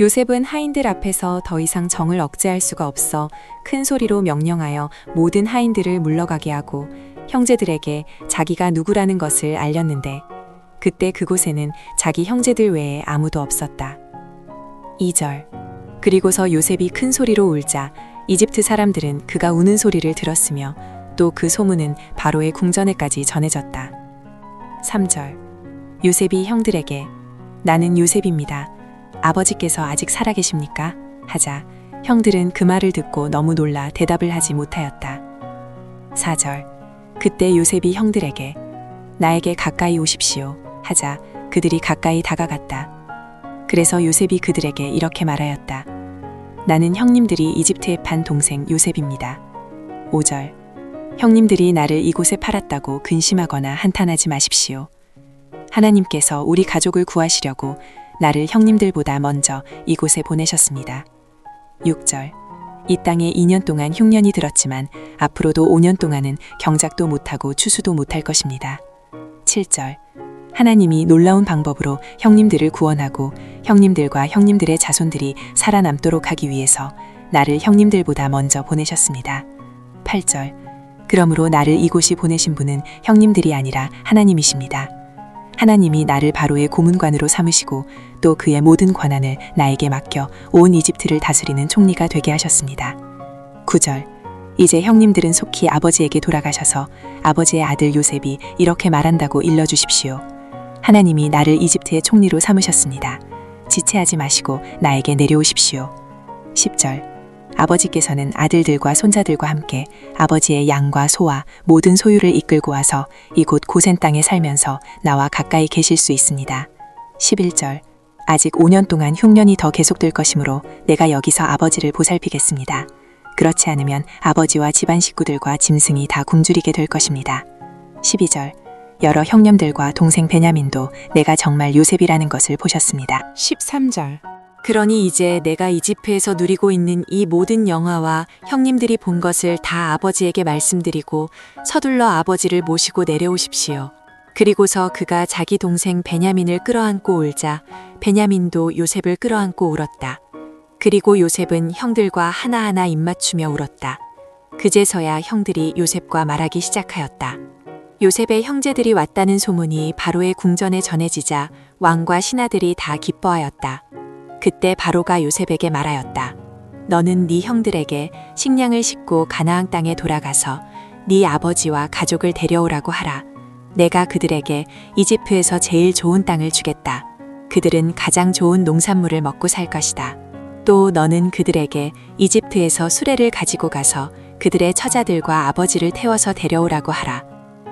요셉은 하인들 앞에서 더 이상 정을 억제할 수가 없어 큰 소리로 명령하여 모든 하인들을 물러가게 하고 형제들에게 자기가 누구라는 것을 알렸는데 그때 그곳에는 자기 형제들 외에 아무도 없었다. 2절. 그리고서 요셉이 큰 소리로 울자 이집트 사람들은 그가 우는 소리를 들었으며 또 그 소문은 바로의 궁전에까지 전해졌다. 3절. 요셉이 형들에게 나는 요셉입니다. 아버지께서 아직 살아계십니까? 하자 형들은 그 말을 듣고 너무 놀라 대답을 하지 못하였다. 4절. 그때 요셉이 형들에게 나에게 가까이 오십시오. 하자 그들이 가까이 다가갔다. 그래서 요셉이 그들에게 이렇게 말하였다. 나는 형님들이 이집트에 판 동생 요셉입니다. 5절. 형님들이 나를 이곳에 팔았다고 근심하거나 한탄하지 마십시오. 하나님께서 우리 가족을 구하시려고 나를 형님들보다 먼저 이곳에 보내셨습니다. 6절. 이 땅에 2년 동안 흉년이 들었지만 앞으로도 5년 동안은 경작도 못하고 추수도 못할 것입니다. 7절. 하나님이 놀라운 방법으로 형님들을 구원하고 형님들과 형님들의 자손들이 살아남도록 하기 위해서 나를 형님들보다 먼저 보내셨습니다. 8절. 그러므로 나를 이곳이 보내신 분은 형님들이 아니라 하나님이십니다. 하나님이 나를 바로의 고문관으로 삼으시고 또 그의 모든 권한을 나에게 맡겨 온 이집트를 다스리는 총리가 되게 하셨습니다. 9절. 이제 형님들은 속히 아버지에게 돌아가셔서 아버지의 아들 요셉이 이렇게 말한다고 일러주십시오. 하나님이 나를 이집트의 총리로 삼으셨습니다. 지체하지 마시고 나에게 내려오십시오. 10절. 아버지께서는 아들들과 손자들과 함께 아버지의 양과 소와 모든 소유를 이끌고 와서 이곳 고센 땅에 살면서 나와 가까이 계실 수 있습니다. 11절. 아직 5년 동안 흉년이 더 계속될 것이므로 내가 여기서 아버지를 보살피겠습니다. 그렇지 않으면 아버지와 집안 식구들과 짐승이 다 굶주리게 될 것입니다. 12절. 여러 형님들과 동생 베냐민도 내가 정말 요셉이라는 것을 보셨습니다. 13절. 그러니 이제 내가 이집트에서 누리고 있는 이 모든 영화와 형님들이 본 것을 다 아버지에게 말씀드리고 서둘러 아버지를 모시고 내려오십시오. 그리고서 그가 자기 동생 베냐민을 끌어안고 울자 베냐민도 요셉을 끌어안고 울었다. 그리고 요셉은 형들과 하나하나 입맞추며 울었다. 그제서야 형들이 요셉과 말하기 시작하였다. 요셉의 형제들이 왔다는 소문이 바로의 궁전에 전해지자 왕과 신하들이 다 기뻐하였다. 그때 바로가 요셉에게 말하였다. 너는 네 형들에게 식량을 싣고 가나안 땅에 돌아가서 네 아버지와 가족을 데려오라고 하라. 내가 그들에게 이집트에서 제일 좋은 땅을 주겠다. 그들은 가장 좋은 농산물을 먹고 살 것이다. 또 너는 그들에게 이집트에서 수레를 가지고 가서 그들의 처자들과 아버지를 태워서 데려오라고 하라.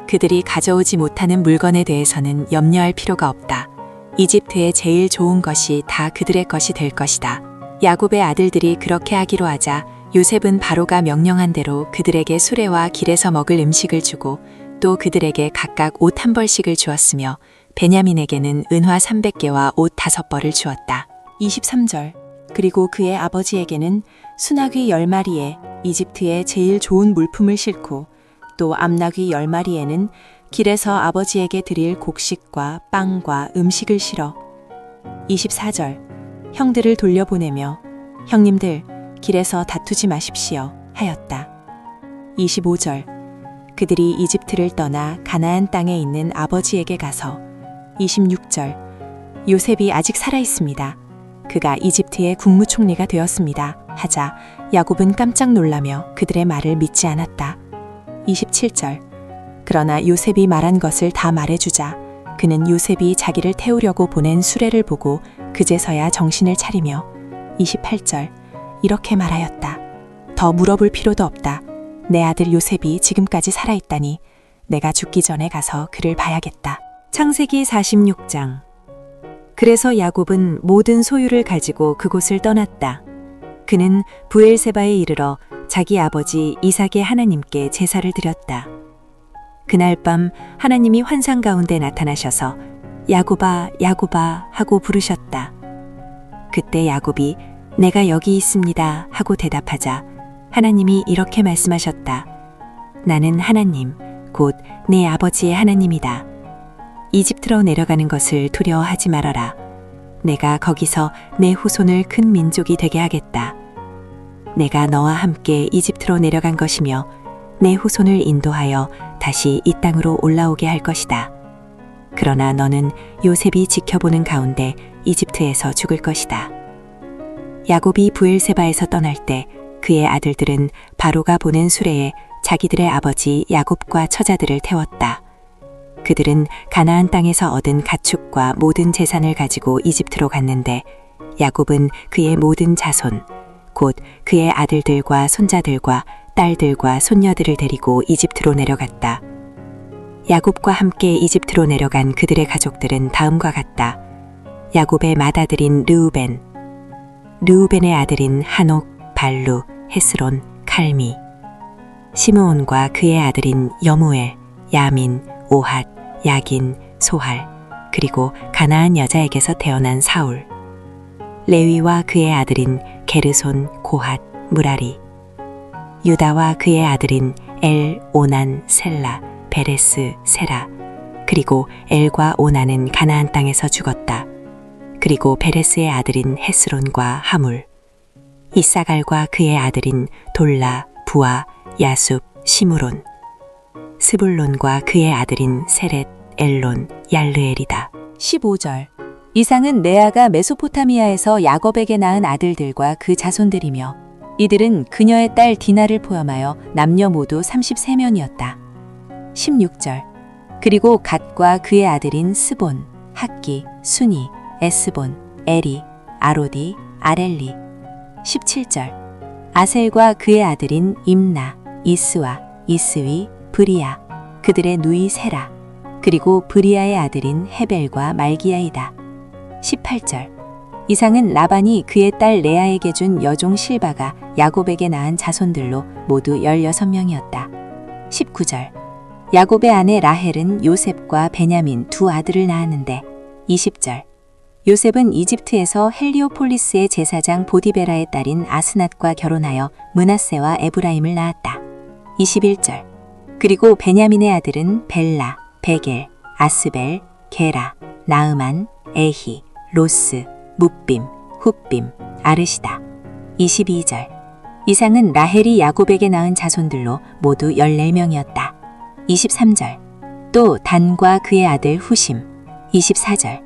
그들이 가져오지 못하는 물건에 대해서는 염려할 필요가 없다. 이집트의 제일 좋은 것이 다 그들의 것이 될 것이다. 야곱의 아들들이 그렇게 하기로 하자 요셉은 바로가 명령한 대로 그들에게 수레와 길에서 먹을 음식을 주고 또 그들에게 각각 옷 한 벌씩을 주었으며 베냐민에게는 은화 300개와 옷 5벌을 주었다. 23절. 그리고 그의 아버지에게는 수나귀 10마리에 이집트의 제일 좋은 물품을 싣고 또 암나귀 10마리에는 길에서 아버지에게 드릴 곡식과 빵과 음식을 실어 24절. 형들을 돌려보내며 형님들 길에서 다투지 마십시오 하였다. 25절. 그들이 이집트를 떠나 가나안 땅에 있는 아버지에게 가서 26절. 요셉이 아직 살아 있습니다. 그가 이집트의 국무총리가 되었습니다 하자 야곱은 깜짝 놀라며 그들의 말을 믿지 않았다. 27절. 그러나 요셉이 말한 것을 다 말해주자 그는 요셉이 자기를 태우려고 보낸 수레를 보고 그제서야 정신을 차리며 28절. 이렇게 말하였다. 더 물어볼 필요도 없다. 내 아들 요셉이 지금까지 살아있다니 내가 죽기 전에 가서 그를 봐야겠다. 창세기 46장. 그래서 야곱은 모든 소유를 가지고 그곳을 떠났다. 그는 부엘세바에 이르러 자기 아버지 이삭의 하나님께 제사를 드렸다. 그날 밤 하나님이 환상 가운데 나타나셔서 야곱아 야곱아 하고 부르셨다. 그때 야곱이 내가 여기 있습니다 하고 대답하자 하나님이 이렇게 말씀하셨다. 나는 하나님, 곧 내 아버지의 하나님이다. 이집트로 내려가는 것을 두려워하지 말아라. 내가 거기서 내 후손을 큰 민족이 되게 하겠다. 내가 너와 함께 이집트로 내려간 것이며 내 후손을 인도하여 다시 이 땅으로 올라오게 할 것이다. 그러나 너는 요셉이 지켜보는 가운데 이집트에서 죽을 것이다. 야곱이 부엘세바에서 떠날 때 그의 아들들은 바로가 보낸 수레에 자기들의 아버지 야곱과 처자들을 태웠다. 그들은 가나안 땅에서 얻은 가축과 모든 재산을 가지고 이집트로 갔는데 야곱은 그의 모든 자손, 곧 그의 아들들과 손자들과 딸들과 손녀들을 데리고 이집트로 내려갔다. 야곱과 함께 이집트로 내려간 그들의 가족들은 다음과 같다. 야곱의 맏아들인 르우벤의 아들인 한옥, 발루, 헤스론, 칼미, 시므온과 그의 아들인 여무엘, 야민, 오핫, 야긴, 소할, 그리고 가나안 여자에게서 태어난 사울, 레위와 그의 아들인 게르손, 고핫, 무라리, 유다와 그의 아들인 엘, 오난, 셀라, 베레스, 세라, 그리고 엘과 오난은 가나안 땅에서 죽었다. 그리고 베레스의 아들인 헤스론과 하물, 이사갈과 그의 아들인 돌라, 부아, 야숲, 시므론, 스불론과 그의 아들인 세렛, 엘론, 얄르엘이다. 15절. 이상은 레아가 메소포타미아에서 야곱에게 낳은 아들들과 그 자손들이며 이들은 그녀의 딸 디나를 포함하여 남녀 모두 33명이었다. 16절. 그리고 갓과 그의 아들인 스본, 학기, 순이, 에스본, 에리, 아로디, 아렐리. 17절. 아셀과 그의 아들인 임나, 이스와, 이스위, 브리아, 그들의 누이 세라, 그리고 브리아의 아들인 헤벨과 말기야이다. 18절. 이상은 라반이 그의 딸 레아에게 준 여종 실바가 야곱에게 낳은 자손들로 모두 16명이었다. 19절. 야곱의 아내 라헬은 요셉과 베냐민 두 아들을 낳았는데 20절. 요셉은 이집트에서 헬리오폴리스의 제사장 보디베라의 딸인 아스낫과 결혼하여 므낫세와 에브라임을 낳았다. 21절. 그리고 베냐민의 아들은 벨라, 베겔, 아스벨, 게라, 나으만, 에히, 로스, 뭇빔, 훗빔, 아르시다. 22절. 이상은 라헬이 야곱에게 낳은 자손들로 모두 14명이었다. 23절. 또 단과 그의 아들 후심. 24절.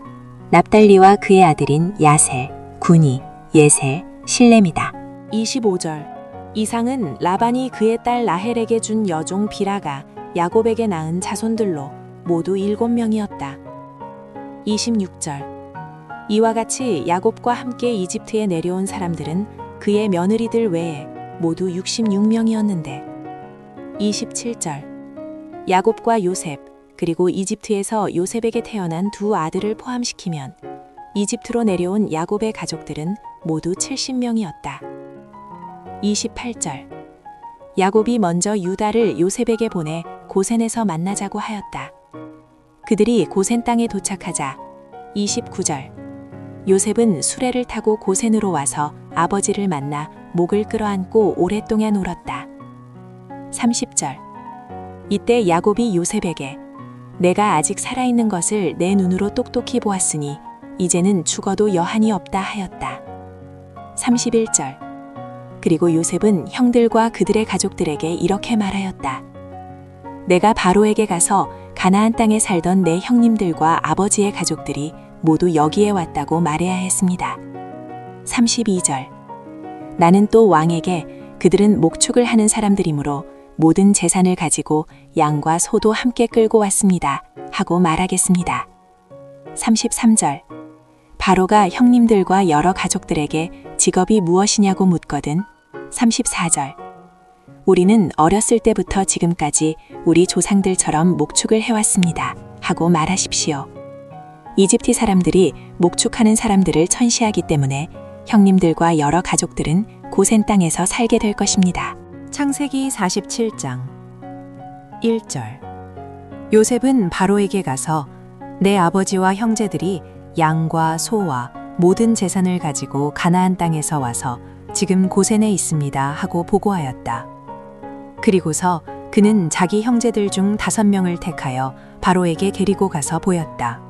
납달리와 그의 아들인 야셀, 구니, 예셀, 실렘이다. 25절. 이상은 라반이 그의 딸 라헬에게 준 여종 비라가 야곱에게 낳은 자손들로 모두 7명이었다. 26절. 이와 같이 야곱과 함께 이집트에 내려온 사람들은 그의 며느리들 외에 모두 66명이었는데 27절. 야곱과 요셉 그리고 이집트에서 요셉에게 태어난 두 아들을 포함시키면 이집트로 내려온 야곱의 가족들은 모두 70명이었다. 28절. 야곱이 먼저 유다를 요셉에게 보내 고센에서 만나자고 하였다. 그들이 고센 땅에 도착하자 29절. 요셉은 수레를 타고 고센으로 와서 아버지를 만나 목을 끌어안고 오랫동안 울었다. 30절. 이때 야곱이 요셉에게 내가 아직 살아있는 것을 내 눈으로 똑똑히 보았으니 이제는 죽어도 여한이 없다 하였다. 31절. 그리고 요셉은 형들과 그들의 가족들에게 이렇게 말하였다. 내가 바로에게 가서 가나안 땅에 살던 내 형님들과 아버지의 가족들이 모두 여기에 왔다고 말해야 했습니다. 32절. 나는 또 왕에게 그들은 목축을 하는 사람들이므로 모든 재산을 가지고 양과 소도 함께 끌고 왔습니다. 하고 말하겠습니다. 33절. 바로가 형님들과 여러 가족들에게 직업이 무엇이냐고 묻거든. 34절. 우리는 어렸을 때부터 지금까지 우리 조상들처럼 목축을 해왔습니다. 하고 말하십시오. 이집트 사람들이 목축하는 사람들을 천시하기 때문에 형님들과 여러 가족들은 고센 땅에서 살게 될 것입니다. 창세기 47장 1절. 요셉은 바로에게 가서 내 아버지와 형제들이 양과 소와 모든 재산을 가지고 가나안 땅에서 와서 지금 고센에 있습니다 하고 보고하였다. 그리고서 그는 자기 형제들 중 5명을 택하여 바로에게 데리고 가서 보였다.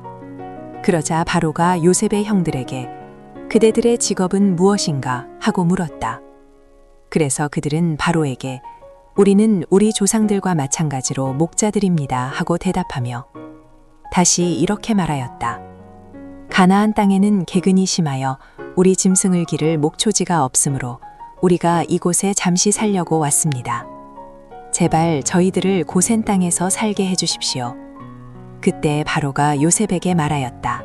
그러자 바로가 요셉의 형들에게 그대들의 직업은 무엇인가 하고 물었다. 그래서 그들은 바로에게 우리는 우리 조상들과 마찬가지로 목자들입니다 하고 대답하며 다시 이렇게 말하였다. 가나안 땅에는 개근이 심하여 우리 짐승을 기를 목초지가 없으므로 우리가 이곳에 잠시 살려고 왔습니다. 제발 저희들을 고센 땅에서 살게 해주십시오. 그때 바로가 요셉에게 말하였다.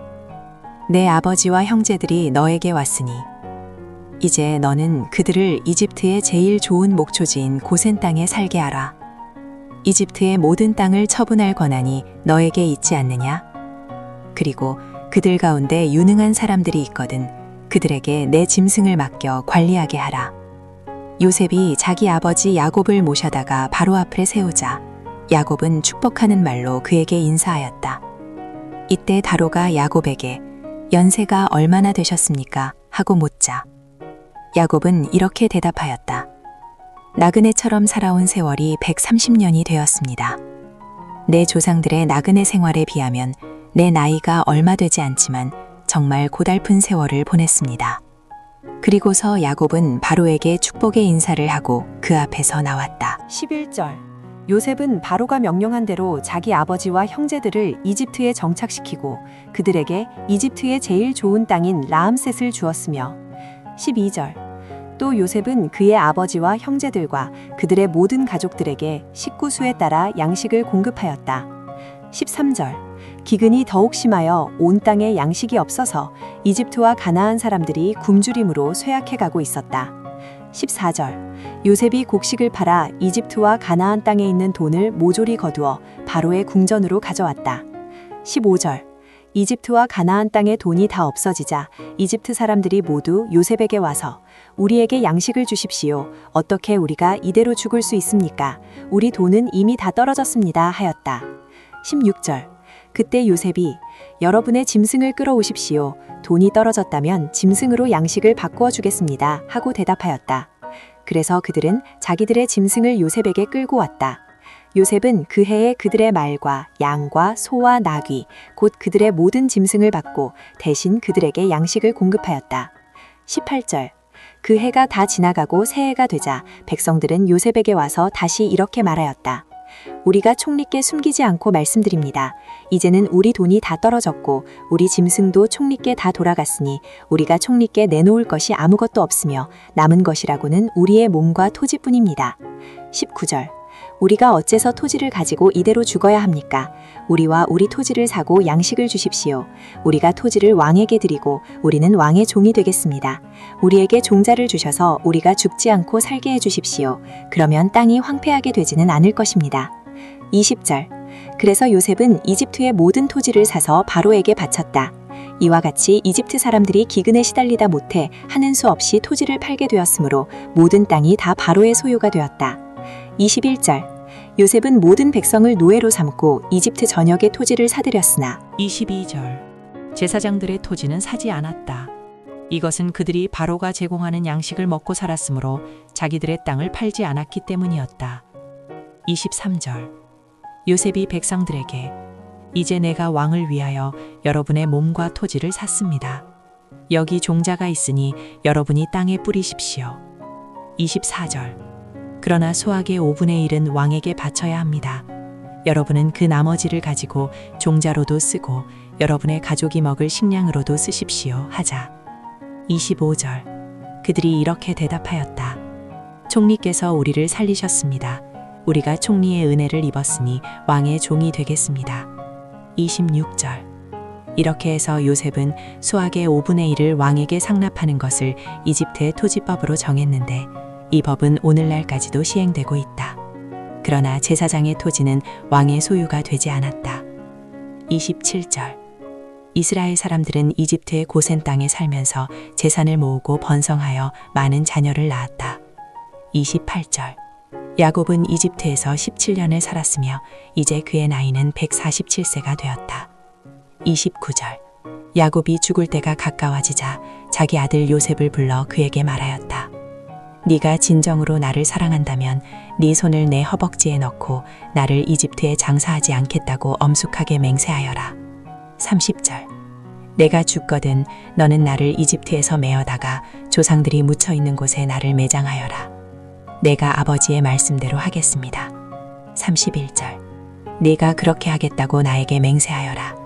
내 아버지와 형제들이 너에게 왔으니 이제 너는 그들을 이집트의 제일 좋은 목초지인 고센 땅에 살게 하라. 이집트의 모든 땅을 처분할 권한이 너에게 있지 않느냐? 그리고 그들 가운데 유능한 사람들이 있거든 그들에게 내 짐승을 맡겨 관리하게 하라. 요셉이 자기 아버지 야곱을 모셔다가 바로 앞에 세우자 야곱은 축복하는 말로 그에게 인사하였다. 이때 다로가 야곱에게 연세가 얼마나 되셨습니까? 하고 묻자 야곱은 이렇게 대답하였다. 나그네처럼 살아온 세월이 130년이 되었습니다. 내 조상들의 나그네 생활에 비하면 내 나이가 얼마 되지 않지만 정말 고달픈 세월을 보냈습니다. 그리고서 야곱은 바로에게 축복의 인사를 하고 그 앞에서 나왔다. 11절. 요셉은 바로가 명령한 대로 자기 아버지와 형제들을 이집트에 정착시키고 그들에게 이집트의 제일 좋은 땅인 라암셋을 주었으며 12절. 또 요셉은 그의 아버지와 형제들과 그들의 모든 가족들에게 식구수에 따라 양식을 공급하였다. 13절. 기근이 더욱 심하여 온 땅에 양식이 없어서 이집트와 가나안 사람들이 굶주림으로 쇠약해가고 있었다. 14절. 요셉이 곡식을 팔아 이집트와 가나안 땅에 있는 돈을 모조리 거두어 바로의 궁전으로 가져왔다. 15절. 이집트와 가나안 땅에 돈이 다 없어지자 이집트 사람들이 모두 요셉에게 와서 우리에게 양식을 주십시오. 어떻게 우리가 이대로 죽을 수 있습니까? 우리 돈은 이미 다 떨어졌습니다. 하였다. 16절. 그때 요셉이 여러분의 짐승을 끌어오십시오. 돈이 떨어졌다면 짐승으로 양식을 바꾸어 주겠습니다. 하고 대답하였다. 그래서 그들은 자기들의 짐승을 요셉에게 끌고 왔다. 요셉은 그 해에 그들의 말과 양과 소와 나귀, 곧 그들의 모든 짐승을 받고 대신 그들에게 양식을 공급하였다. 18절. 그 해가 다 지나가고 새해가 되자 백성들은 요셉에게 와서 다시 이렇게 말하였다. 우리가 총리께 숨기지 않고 말씀드립니다. 이제는 우리 돈이 다 떨어졌고 우리 짐승도 총리께 다 돌아갔으니 우리가 총리께 내놓을 것이 아무것도 없으며 남은 것이라고는 우리의 몸과 토지뿐입니다. 19절. 우리가 어째서 토지를 가지고 이대로 죽어야 합니까? 우리와 우리 토지를 사고 양식을 주십시오. 우리가 토지를 왕에게 드리고 우리는 왕의 종이 되겠습니다. 우리에게 종자를 주셔서 우리가 죽지 않고 살게 해주십시오. 그러면 땅이 황폐하게 되지는 않을 것입니다. 20절. 그래서 요셉은 이집트의 모든 토지를 사서 바로에게 바쳤다. 이와 같이 이집트 사람들이 기근에 시달리다 못해 하는 수 없이 토지를 팔게 되었으므로 모든 땅이 다 바로의 소유가 되었다. 21절. 요셉은 모든 백성을 노예로 삼고 이집트 전역의 토지를 사들였으나 22절. 제사장들의 토지는 사지 않았다. 이것은 그들이 바로가 제공하는 양식을 먹고 살았으므로 자기들의 땅을 팔지 않았기 때문이었다. 23절. 요셉이 백성들에게 이제 내가 왕을 위하여 여러분의 몸과 토지를 샀습니다. 여기 종자가 있으니 여러분이 땅에 뿌리십시오. 24절. 그러나 소학의 5분의 1은 왕에게 바쳐야 합니다. 여러분은 그 나머지를 가지고 종자로도 쓰고 여러분의 가족이 먹을 식량으로도 쓰십시오. 하자. 25절. 그들이 이렇게 대답하였다. 총리께서 우리를 살리셨습니다. 우리가 총리의 은혜를 입었으니 왕의 종이 되겠습니다. 26절. 이렇게 해서 요셉은 소학의 5분의 1을 왕에게 상납하는 것을 이집트의 토지법으로 정했는데 이 법은 오늘날까지도 시행되고 있다. 그러나 제사장의 토지는 왕의 소유가 되지 않았다. 27절. 이스라엘 사람들은 이집트의 고센 땅에 살면서 재산을 모으고 번성하여 많은 자녀를 낳았다. 28절. 야곱은 이집트에서 17년을 살았으며 이제 그의 나이는 147세가 되었다. 29절. 야곱이 죽을 때가 가까워지자 자기 아들 요셉을 불러 그에게 말하였다. 네가 진정으로 나를 사랑한다면 네 손을 내 허벅지에 넣고 나를 이집트에 장사하지 않겠다고 엄숙하게 맹세하여라. 30절. 내가 죽거든 너는 나를 이집트에서 메어다가 조상들이 묻혀있는 곳에 나를 매장하여라. 내가 아버지의 말씀대로 하겠습니다. 31절. 네가 그렇게 하겠다고 나에게 맹세하여라.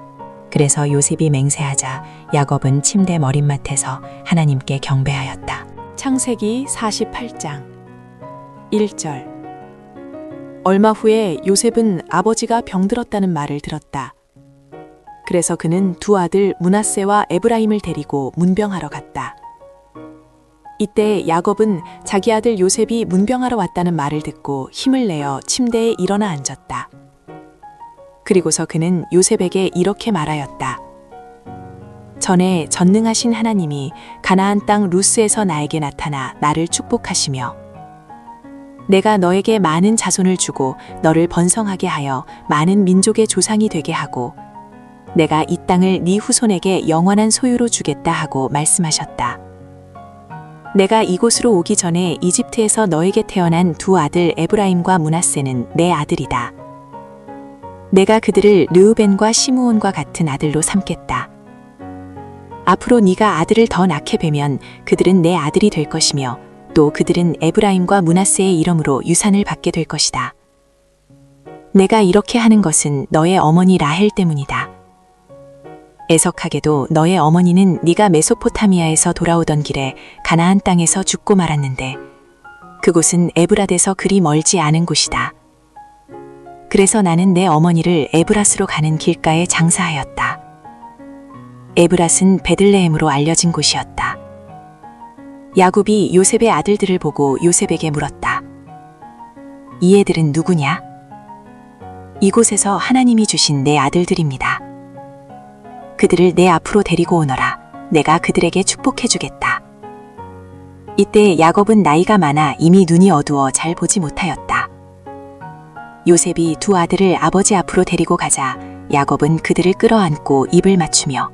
그래서 요셉이 맹세하자 야곱은 침대 머릿맡에서 하나님께 경배하였다. 창세기 48장 1절. 얼마 후에 요셉은 아버지가 병들었다는 말을 들었다. 그래서 그는 두 아들 므낫세와 에브라임을 데리고 문병하러 갔다. 이때 야곱은 자기 아들 요셉이 문병하러 왔다는 말을 듣고 힘을 내어 침대에 일어나 앉았다. 그리고서 그는 요셉에게 이렇게 말하였다. 전에 전능하신 하나님이 가나안 땅 루스에서 나에게 나타나 나를 축복하시며 내가 너에게 많은 자손을 주고 너를 번성하게 하여 많은 민족의 조상이 되게 하고 내가 이 땅을 네 후손에게 영원한 소유로 주겠다 하고 말씀하셨다. 내가 이곳으로 오기 전에 이집트에서 너에게 태어난 두 아들 에브라임과 므낫세는 내 아들이다. 내가 그들을 르우벤과 시므온과 같은 아들로 삼겠다. 앞으로 네가 아들을 더 낳게 되면 그들은 내 아들이 될 것이며 또 그들은 에브라임과 므낫세의 이름으로 유산을 받게 될 것이다. 내가 이렇게 하는 것은 너의 어머니 라헬 때문이다. 애석하게도 너의 어머니는 네가 메소포타미아에서 돌아오던 길에 가나안 땅에서 죽고 말았는데 그곳은 에브랏에서 그리 멀지 않은 곳이다. 그래서 나는 내 어머니를 에브랏으로 가는 길가에 장사하였다. 에브랏은 베들레헴으로 알려진 곳이었다. 야곱이 요셉의 아들들을 보고 요셉에게 물었다. 이 애들은 누구냐? 이곳에서 하나님이 주신 내 아들들입니다. 그들을 내 앞으로 데리고 오너라. 내가 그들에게 축복해 주겠다. 이때 야곱은 나이가 많아 이미 눈이 어두워 잘 보지 못하였다. 요셉이 두 아들을 아버지 앞으로 데리고 가자 야곱은 그들을 끌어안고 입을 맞추며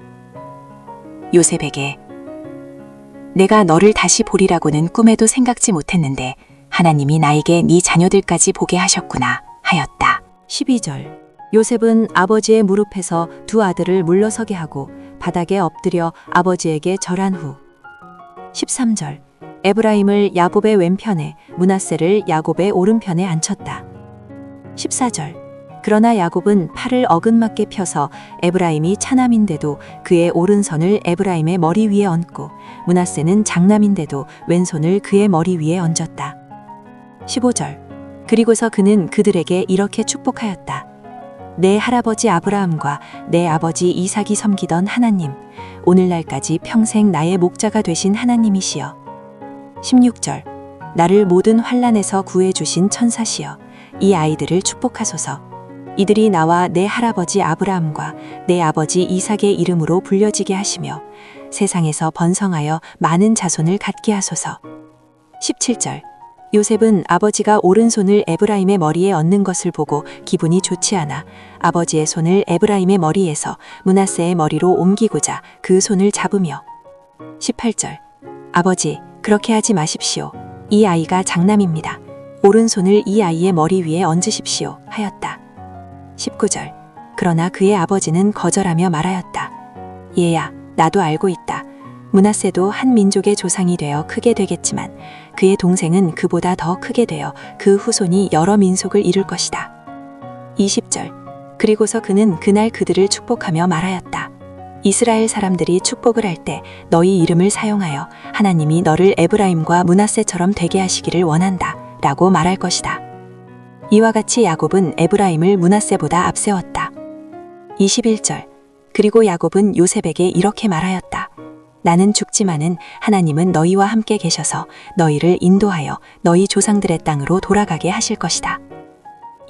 요셉에게 내가 너를 다시 보리라고는 꿈에도 생각지 못했는데 하나님이 나에게 네 자녀들까지 보게 하셨구나 하였다. 12절. 요셉은 아버지의 무릎에서 두 아들을 물러서게 하고 바닥에 엎드려 아버지에게 절한 후 13절. 에브라임을 야곱의 왼편에 므낫세를 야곱의 오른편에 앉혔다. 14절. 그러나 야곱은 팔을 어긋맞게 펴서 에브라임이 차남인데도 그의 오른손을 에브라임의 머리 위에 얹고 므낫세는 장남인데도 왼손을 그의 머리 위에 얹었다. 15절. 그리고서 그는 그들에게 이렇게 축복하였다. 내 할아버지 아브라함과 내 아버지 이삭이 섬기던 하나님, 오늘날까지 평생 나의 목자가 되신 하나님이시여. 16절. 나를 모든 환난에서 구해주신 천사시여. 이 아이들을 축복하소서. 이들이 나와 내 할아버지 아브라함과 내 아버지 이삭의 이름으로 불려지게 하시며 세상에서 번성하여 많은 자손을 갖게 하소서. 17절. 요셉은 아버지가 오른손을 에브라임의 머리에 얹는 것을 보고 기분이 좋지 않아 아버지의 손을 에브라임의 머리에서 므낫세의 머리로 옮기고자 그 손을 잡으며 18절. 아버지, 그렇게 하지 마십시오. 이 아이가 장남입니다. 오른손을 이 아이의 머리 위에 얹으십시오 하였다. 19절. 그러나 그의 아버지는 거절하며 말하였다. 얘야, 나도 알고 있다. 므낫세도 한 민족의 조상이 되어 크게 되겠지만 그의 동생은 그보다 더 크게 되어 그 후손이 여러 민속을 이룰 것이다. 20절. 그리고서 그는 그날 그들을 축복하며 말하였다. 이스라엘 사람들이 축복을 할 때 너희 이름을 사용하여 하나님이 너를 에브라임과 므낫세처럼 되게 하시기를 원한다 라고 말할 것이다. 이와 같이 야곱은 에브라임을 므낫세보다 앞세웠다. 21절. 그리고 야곱은 요셉에게 이렇게 말하였다. 나는 죽지만은 하나님은 너희와 함께 계셔서 너희를 인도하여 너희 조상들의 땅으로 돌아가게 하실 것이다.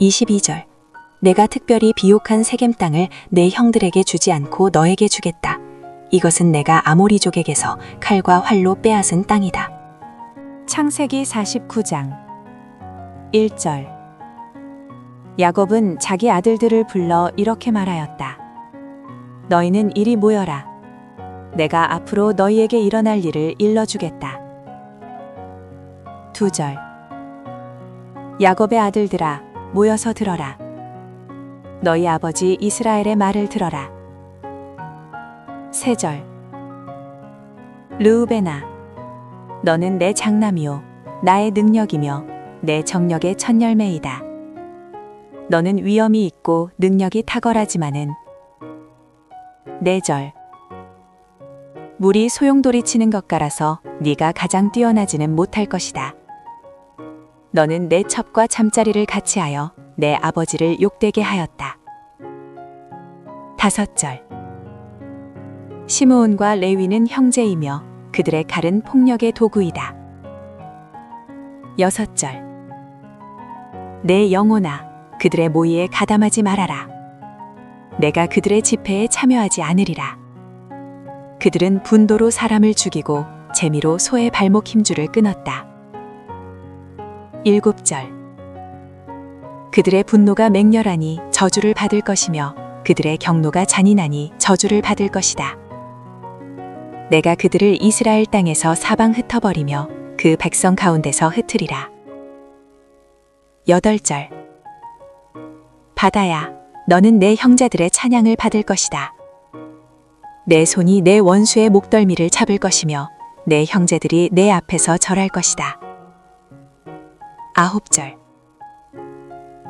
22절. 내가 특별히 비옥한 세겜 땅을 내 형들에게 주지 않고 너에게 주겠다. 이것은 내가 아모리족에게서 칼과 활로 빼앗은 땅이다. 창세기 49장 1절. 야곱은 자기 아들들을 불러 이렇게 말하였다. 너희는 이리 모여라. 내가 앞으로 너희에게 일어날 일을 일러주겠다. 2절. 야곱의 아들들아, 모여서 들어라. 너희 아버지 이스라엘의 말을 들어라. 3절. 르우벤아, 너는 내 장남이요 나의 능력이며 내 정력의 첫 열매이다. 너는 위엄이 있고 능력이 탁월하지만은 4절. 물이 소용돌이 치는 것 같아서 네가 가장 뛰어나지는 못할 것이다. 너는 내 첩과 잠자리를 같이 하여 내 아버지를 욕되게 하였다. 5절. 시므온과 레위는 형제이며 그들의 칼은 폭력의 도구이다. 6절. 내 영혼아, 그들의 모의에 가담하지 말아라. 내가 그들의 집회에 참여하지 않으리라. 그들은 분도로 사람을 죽이고 재미로 소의 발목 힘줄을 끊었다. 7절. 그들의 분노가 맹렬하니 저주를 받을 것이며 그들의 경노가 잔인하니 저주를 받을 것이다. 내가 그들을 이스라엘 땅에서 사방 흩어버리며 그 백성 가운데서 흩으리라. 8절. 바다야, 너는 내 형제들의 찬양을 받을 것이다. 내 손이 내 원수의 목덜미를 잡을 것이며 내 형제들이 내 앞에서 절할 것이다. 9절.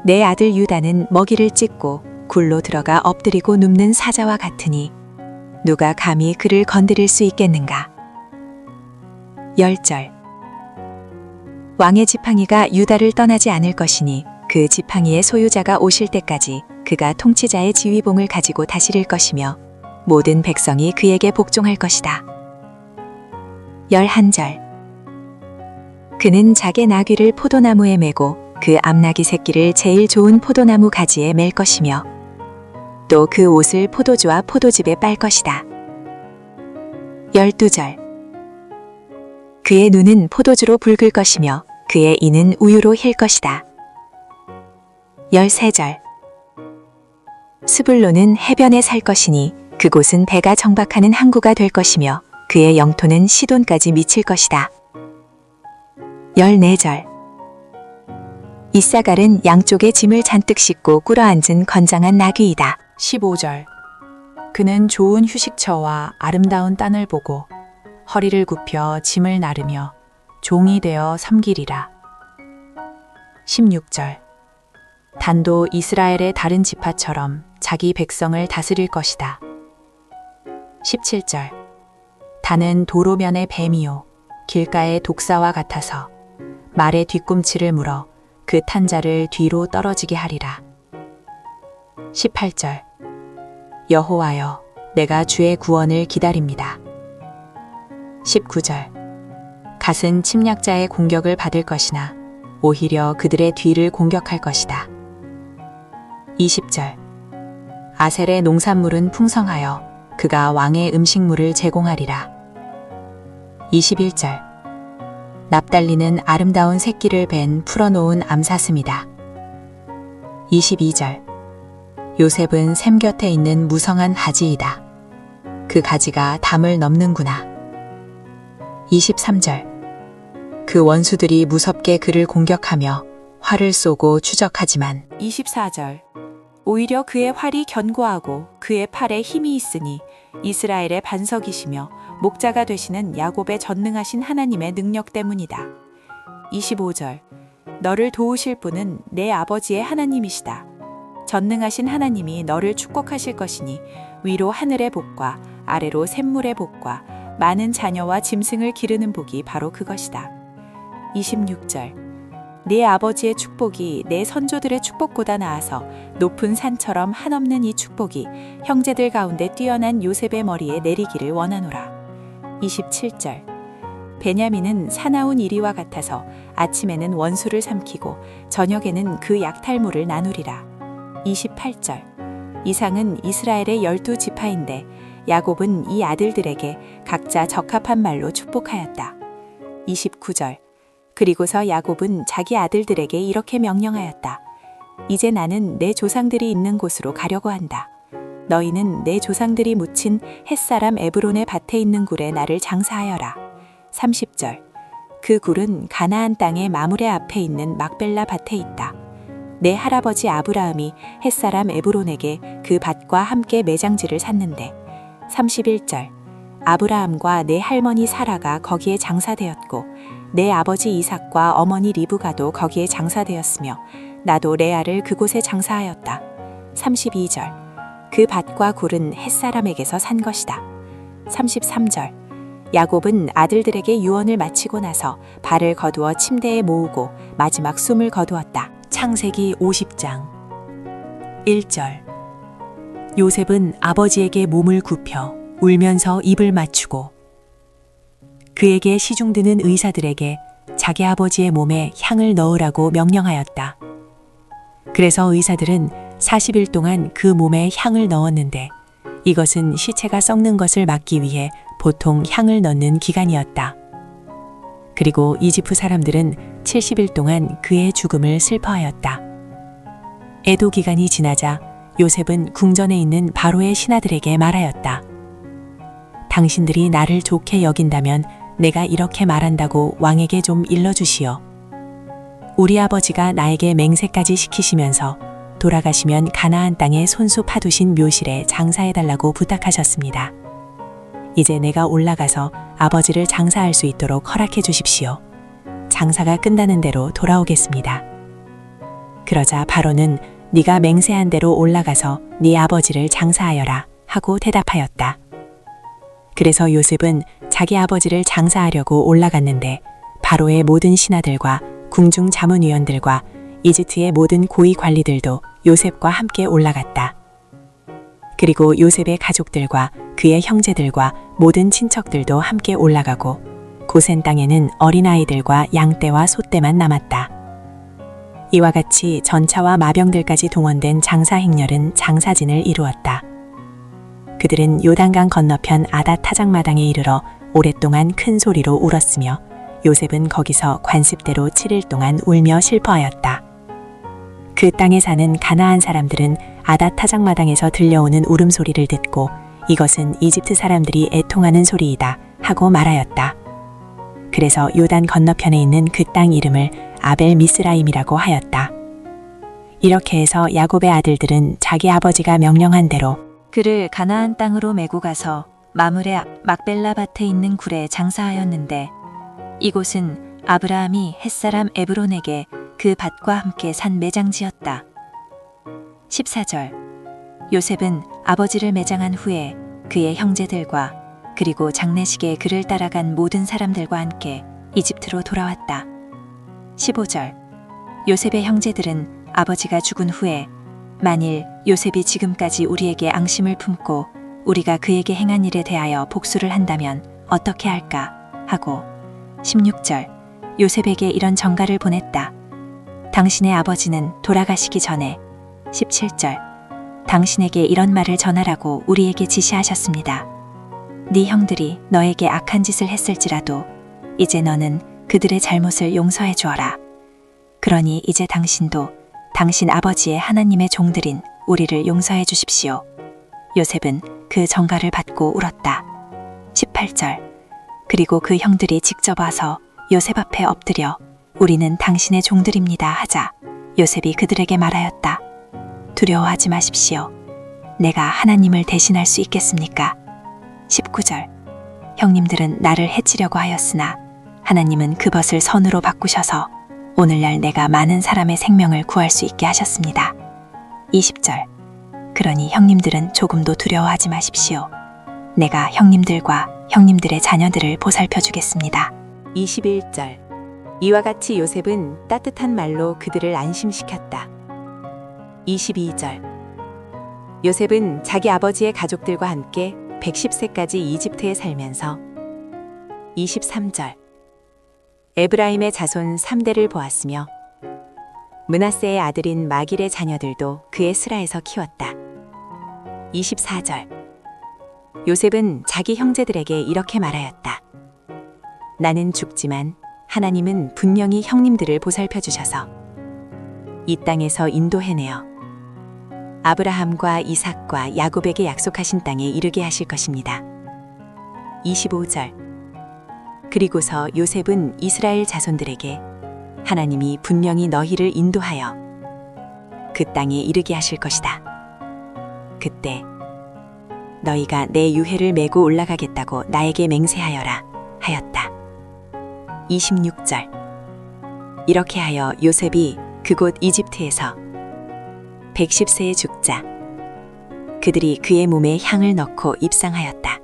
내 아들 유다는 먹이를 찢고 굴로 들어가 엎드리고 눕는 사자와 같으니 누가 감히 그를 건드릴 수 있겠는가. 10절. 왕의 지팡이가 유다를 떠나지 않을 것이니 그 지팡이의 소유자가 오실 때까지 그가 통치자의 지휘봉을 가지고 다스릴 것이며 모든 백성이 그에게 복종할 것이다. 11절. 그는 작의 나귀를 포도나무에 메고 그 암나귀 새끼를 제일 좋은 포도나무 가지에 맬 것이며 또 그 옷을 포도주와 포도즙에 빨 것이다. 12절. 그의 눈은 포도주로 붉을 것이며 그의 이는 우유로 힐 것이다. 13절. 스불론은 해변에 살 것이니 그곳은 배가 정박하는 항구가 될 것이며 그의 영토는 시돈까지 미칠 것이다. 14절. 이사갈은 양쪽에 짐을 잔뜩 싣고 꿇어앉은 건장한 나귀이다. 15절. 그는 좋은 휴식처와 아름다운 딴을 보고 허리를 굽혀 짐을 나르며 종이 되어 섬기리라. 16절. 단도 이스라엘의 다른 지파처럼 자기 백성을 다스릴 것이다. 17절. 단은 도로면의 뱀이요 길가의 독사와 같아서 말의 뒤꿈치를 물어 그 탄자를 뒤로 떨어지게 하리라. 18절. 여호와여, 내가 주의 구원을 기다립니다. 19절. 갓은 침략자의 공격을 받을 것이나 오히려 그들의 뒤를 공격할 것이다. 20절. 아셀의 농산물은 풍성하여 그가 왕의 음식물을 제공하리라. 21절. 납달리는 아름다운 새끼를 벤 풀어놓은 암사슴이다. 22절. 요셉은 샘 곁에 있는 무성한 가지이다. 그 가지가 담을 넘는구나. 23절. 그 원수들이 무섭게 그를 공격하며 활을 쏘고 추적하지만 24절. 오히려 그의 활이 견고하고 그의 팔에 힘이 있으니 이스라엘의 반석이시며 목자가 되시는 야곱의 전능하신 하나님의 능력 때문이다. 25절. 너를 도우실 분은 내 아버지의 하나님이시다. 전능하신 하나님이 너를 축복하실 것이니 위로 하늘의 복과 아래로 샘물의 복과 많은 자녀와 짐승을 기르는 복이 바로 그것이다. 26절. 네 아버지의 축복이 내 선조들의 축복보다 나아서 높은 산처럼 한없는 이 축복이 형제들 가운데 뛰어난 요셉의 머리에 내리기를 원하노라. 27절. 베냐민은 사나운 이리와 같아서 아침에는 원수를 삼키고 저녁에는 그 약탈물을 나누리라. 28절. 이상은 이스라엘의 12지파인데 야곱은 이 아들들에게 각자 적합한 말로 축복하였다. 29절. 그리고서 야곱은 자기 아들들에게 이렇게 명령하였다. 이제 나는 내 조상들이 있는 곳으로 가려고 한다. 너희는 내 조상들이 묻힌 햇사람 에브론의 밭에 있는 굴에 나를 장사하여라. 30절. 그 굴은 가나안 땅의 마므레 앞에 있는 막벨라 밭에 있다. 내 할아버지 아브라함이 햇사람 에브론에게 그 밭과 함께 매장지를 샀는데 31절. 아브라함과 내 할머니 사라가 거기에 장사되었고 내 아버지 이삭과 어머니 리브가도 거기에 장사되었으며 나도 레아를 그곳에 장사하였다. 32절. 그 밭과 굴은 햇사람에게서 산 것이다. 33절. 야곱은 아들들에게 유언을 마치고 나서 발을 거두어 침대에 모으고 마지막 숨을 거두었다. 창세기 50장 1절. 요셉은 아버지에게 몸을 굽혀 울면서 입을 맞추고 그에게 시중드는 의사들에게 자기 아버지의 몸에 향을 넣으라고 명령하였다. 그래서 의사들은 40일 동안 그 몸에 향을 넣었는데 이것은 시체가 썩는 것을 막기 위해 보통 향을 넣는 기간이었다. 그리고 이집트 사람들은 70일 동안 그의 죽음을 슬퍼하였다. 애도 기간이 지나자 요셉은 궁전에 있는 바로의 신하들에게 말하였다. 당신들이 나를 좋게 여긴다면 내가 이렇게 말한다고 왕에게 좀 일러주시오. 우리 아버지가 나에게 맹세까지 시키시면서 돌아가시면 가나안 땅에 손수 파두신 묘실에 장사해달라고 부탁하셨습니다. 이제 내가 올라가서 아버지를 장사할 수 있도록 허락해 주십시오. 장사가 끝나는 대로 돌아오겠습니다. 그러자 바로는 네가 맹세한 대로 올라가서 네 아버지를 장사하여라 하고 대답하였다. 그래서 요셉은 자기 아버지를 장사하려고 올라갔는데 바로의 모든 신하들과 궁중 자문위원들과 이집트의 모든 고위 관리들도 요셉과 함께 올라갔다. 그리고 요셉의 가족들과 그의 형제들과 모든 친척들도 함께 올라가고 고센 땅에는 어린아이들과 양떼와 소떼만 남았다. 이와 같이 전차와 마병들까지 동원된 장사 행렬은 장사진을 이루었다. 그들은 요단강 건너편 아다 타작마당에 이르러 오랫동안 큰 소리로 울었으며 요셉은 거기서 관습대로 7일 동안 울며 슬퍼하였다. 그 땅에 사는 가나안 사람들은 아다 타작마당에서 들려오는 울음소리를 듣고 이것은 이집트 사람들이 애통하는 소리이다 하고 말하였다. 그래서 요단 건너편에 있는 그 땅 이름을 아벨 미스라임이라고 하였다. 이렇게 해서 야곱의 아들들은 자기 아버지가 명령한 대로 그를 가나안 땅으로 메고 가서 마므레 앞 막벨라 밭에 있는 굴에 장사하였는데 이곳은 아브라함이 햇사람 에브론에게 그 밭과 함께 산 매장지였다. 14절 요셉은 아버지를 매장한 후에 그의 형제들과 그리고 장례식에 그를 따라간 모든 사람들과 함께 이집트로 돌아왔다. 15절 요셉의 형제들은 아버지가 죽은 후에 만일 요셉이 지금까지 우리에게 앙심을 품고 우리가 그에게 행한 일에 대하여 복수를 한다면 어떻게 할까 하고 16절 요셉에게 이런 전가를 보냈다. 당신의 아버지는 돌아가시기 전에 17절 당신에게 이런 말을 전하라고 우리에게 지시하셨습니다. 네 형들이 너에게 악한 짓을 했을지라도 이제 너는 그들의 잘못을 용서해 주어라. 그러니 이제 당신도 당신 아버지의 하나님의 종들인 우리를 용서해 주십시오. 요셉은 그 전가를 받고 울었다. 18절 그리고 그 형들이 직접 와서 요셉 앞에 엎드려 우리는 당신의 종들입니다 하자 요셉이 그들에게 말하였다. 두려워하지 마십시오. 내가 하나님을 대신할 수 있겠습니까? 19절 형님들은 나를 해치려고 하였으나 하나님은 그 벗을 선으로 바꾸셔서 오늘날 내가 많은 사람의 생명을 구할 수 있게 하셨습니다. 20절 그러니 형님들은 조금도 두려워하지 마십시오. 내가 형님들과 형님들의 자녀들을 보살펴 주겠습니다. 21절 이와 같이 요셉은 따뜻한 말로 그들을 안심시켰다. 22절 요셉은 자기 아버지의 가족들과 함께 110세까지 이집트에 살면서 23절 에브라임의 자손 3대를 보았으며 므낫세의 아들인 마길의 자녀들도 그의 스라에서 키웠다. 24절 요셉은 자기 형제들에게 이렇게 말하였다. 나는 죽지만 하나님은 분명히 형님들을 보살펴 주셔서 이 땅에서 인도해내어 아브라함과 이삭과 야곱에게 약속하신 땅에 이르게 하실 것입니다. 25절 그리고서 요셉은 이스라엘 자손들에게 하나님이 분명히 너희를 인도하여 그 땅에 이르게 하실 것이다. 그때 너희가 내 유해를 메고 올라가겠다고 나에게 맹세하여라 하였다. 26절 이렇게 하여 요셉이 그곳 이집트에서 110세에 죽자 그들이 그의 몸에 향을 넣고 입상하였다.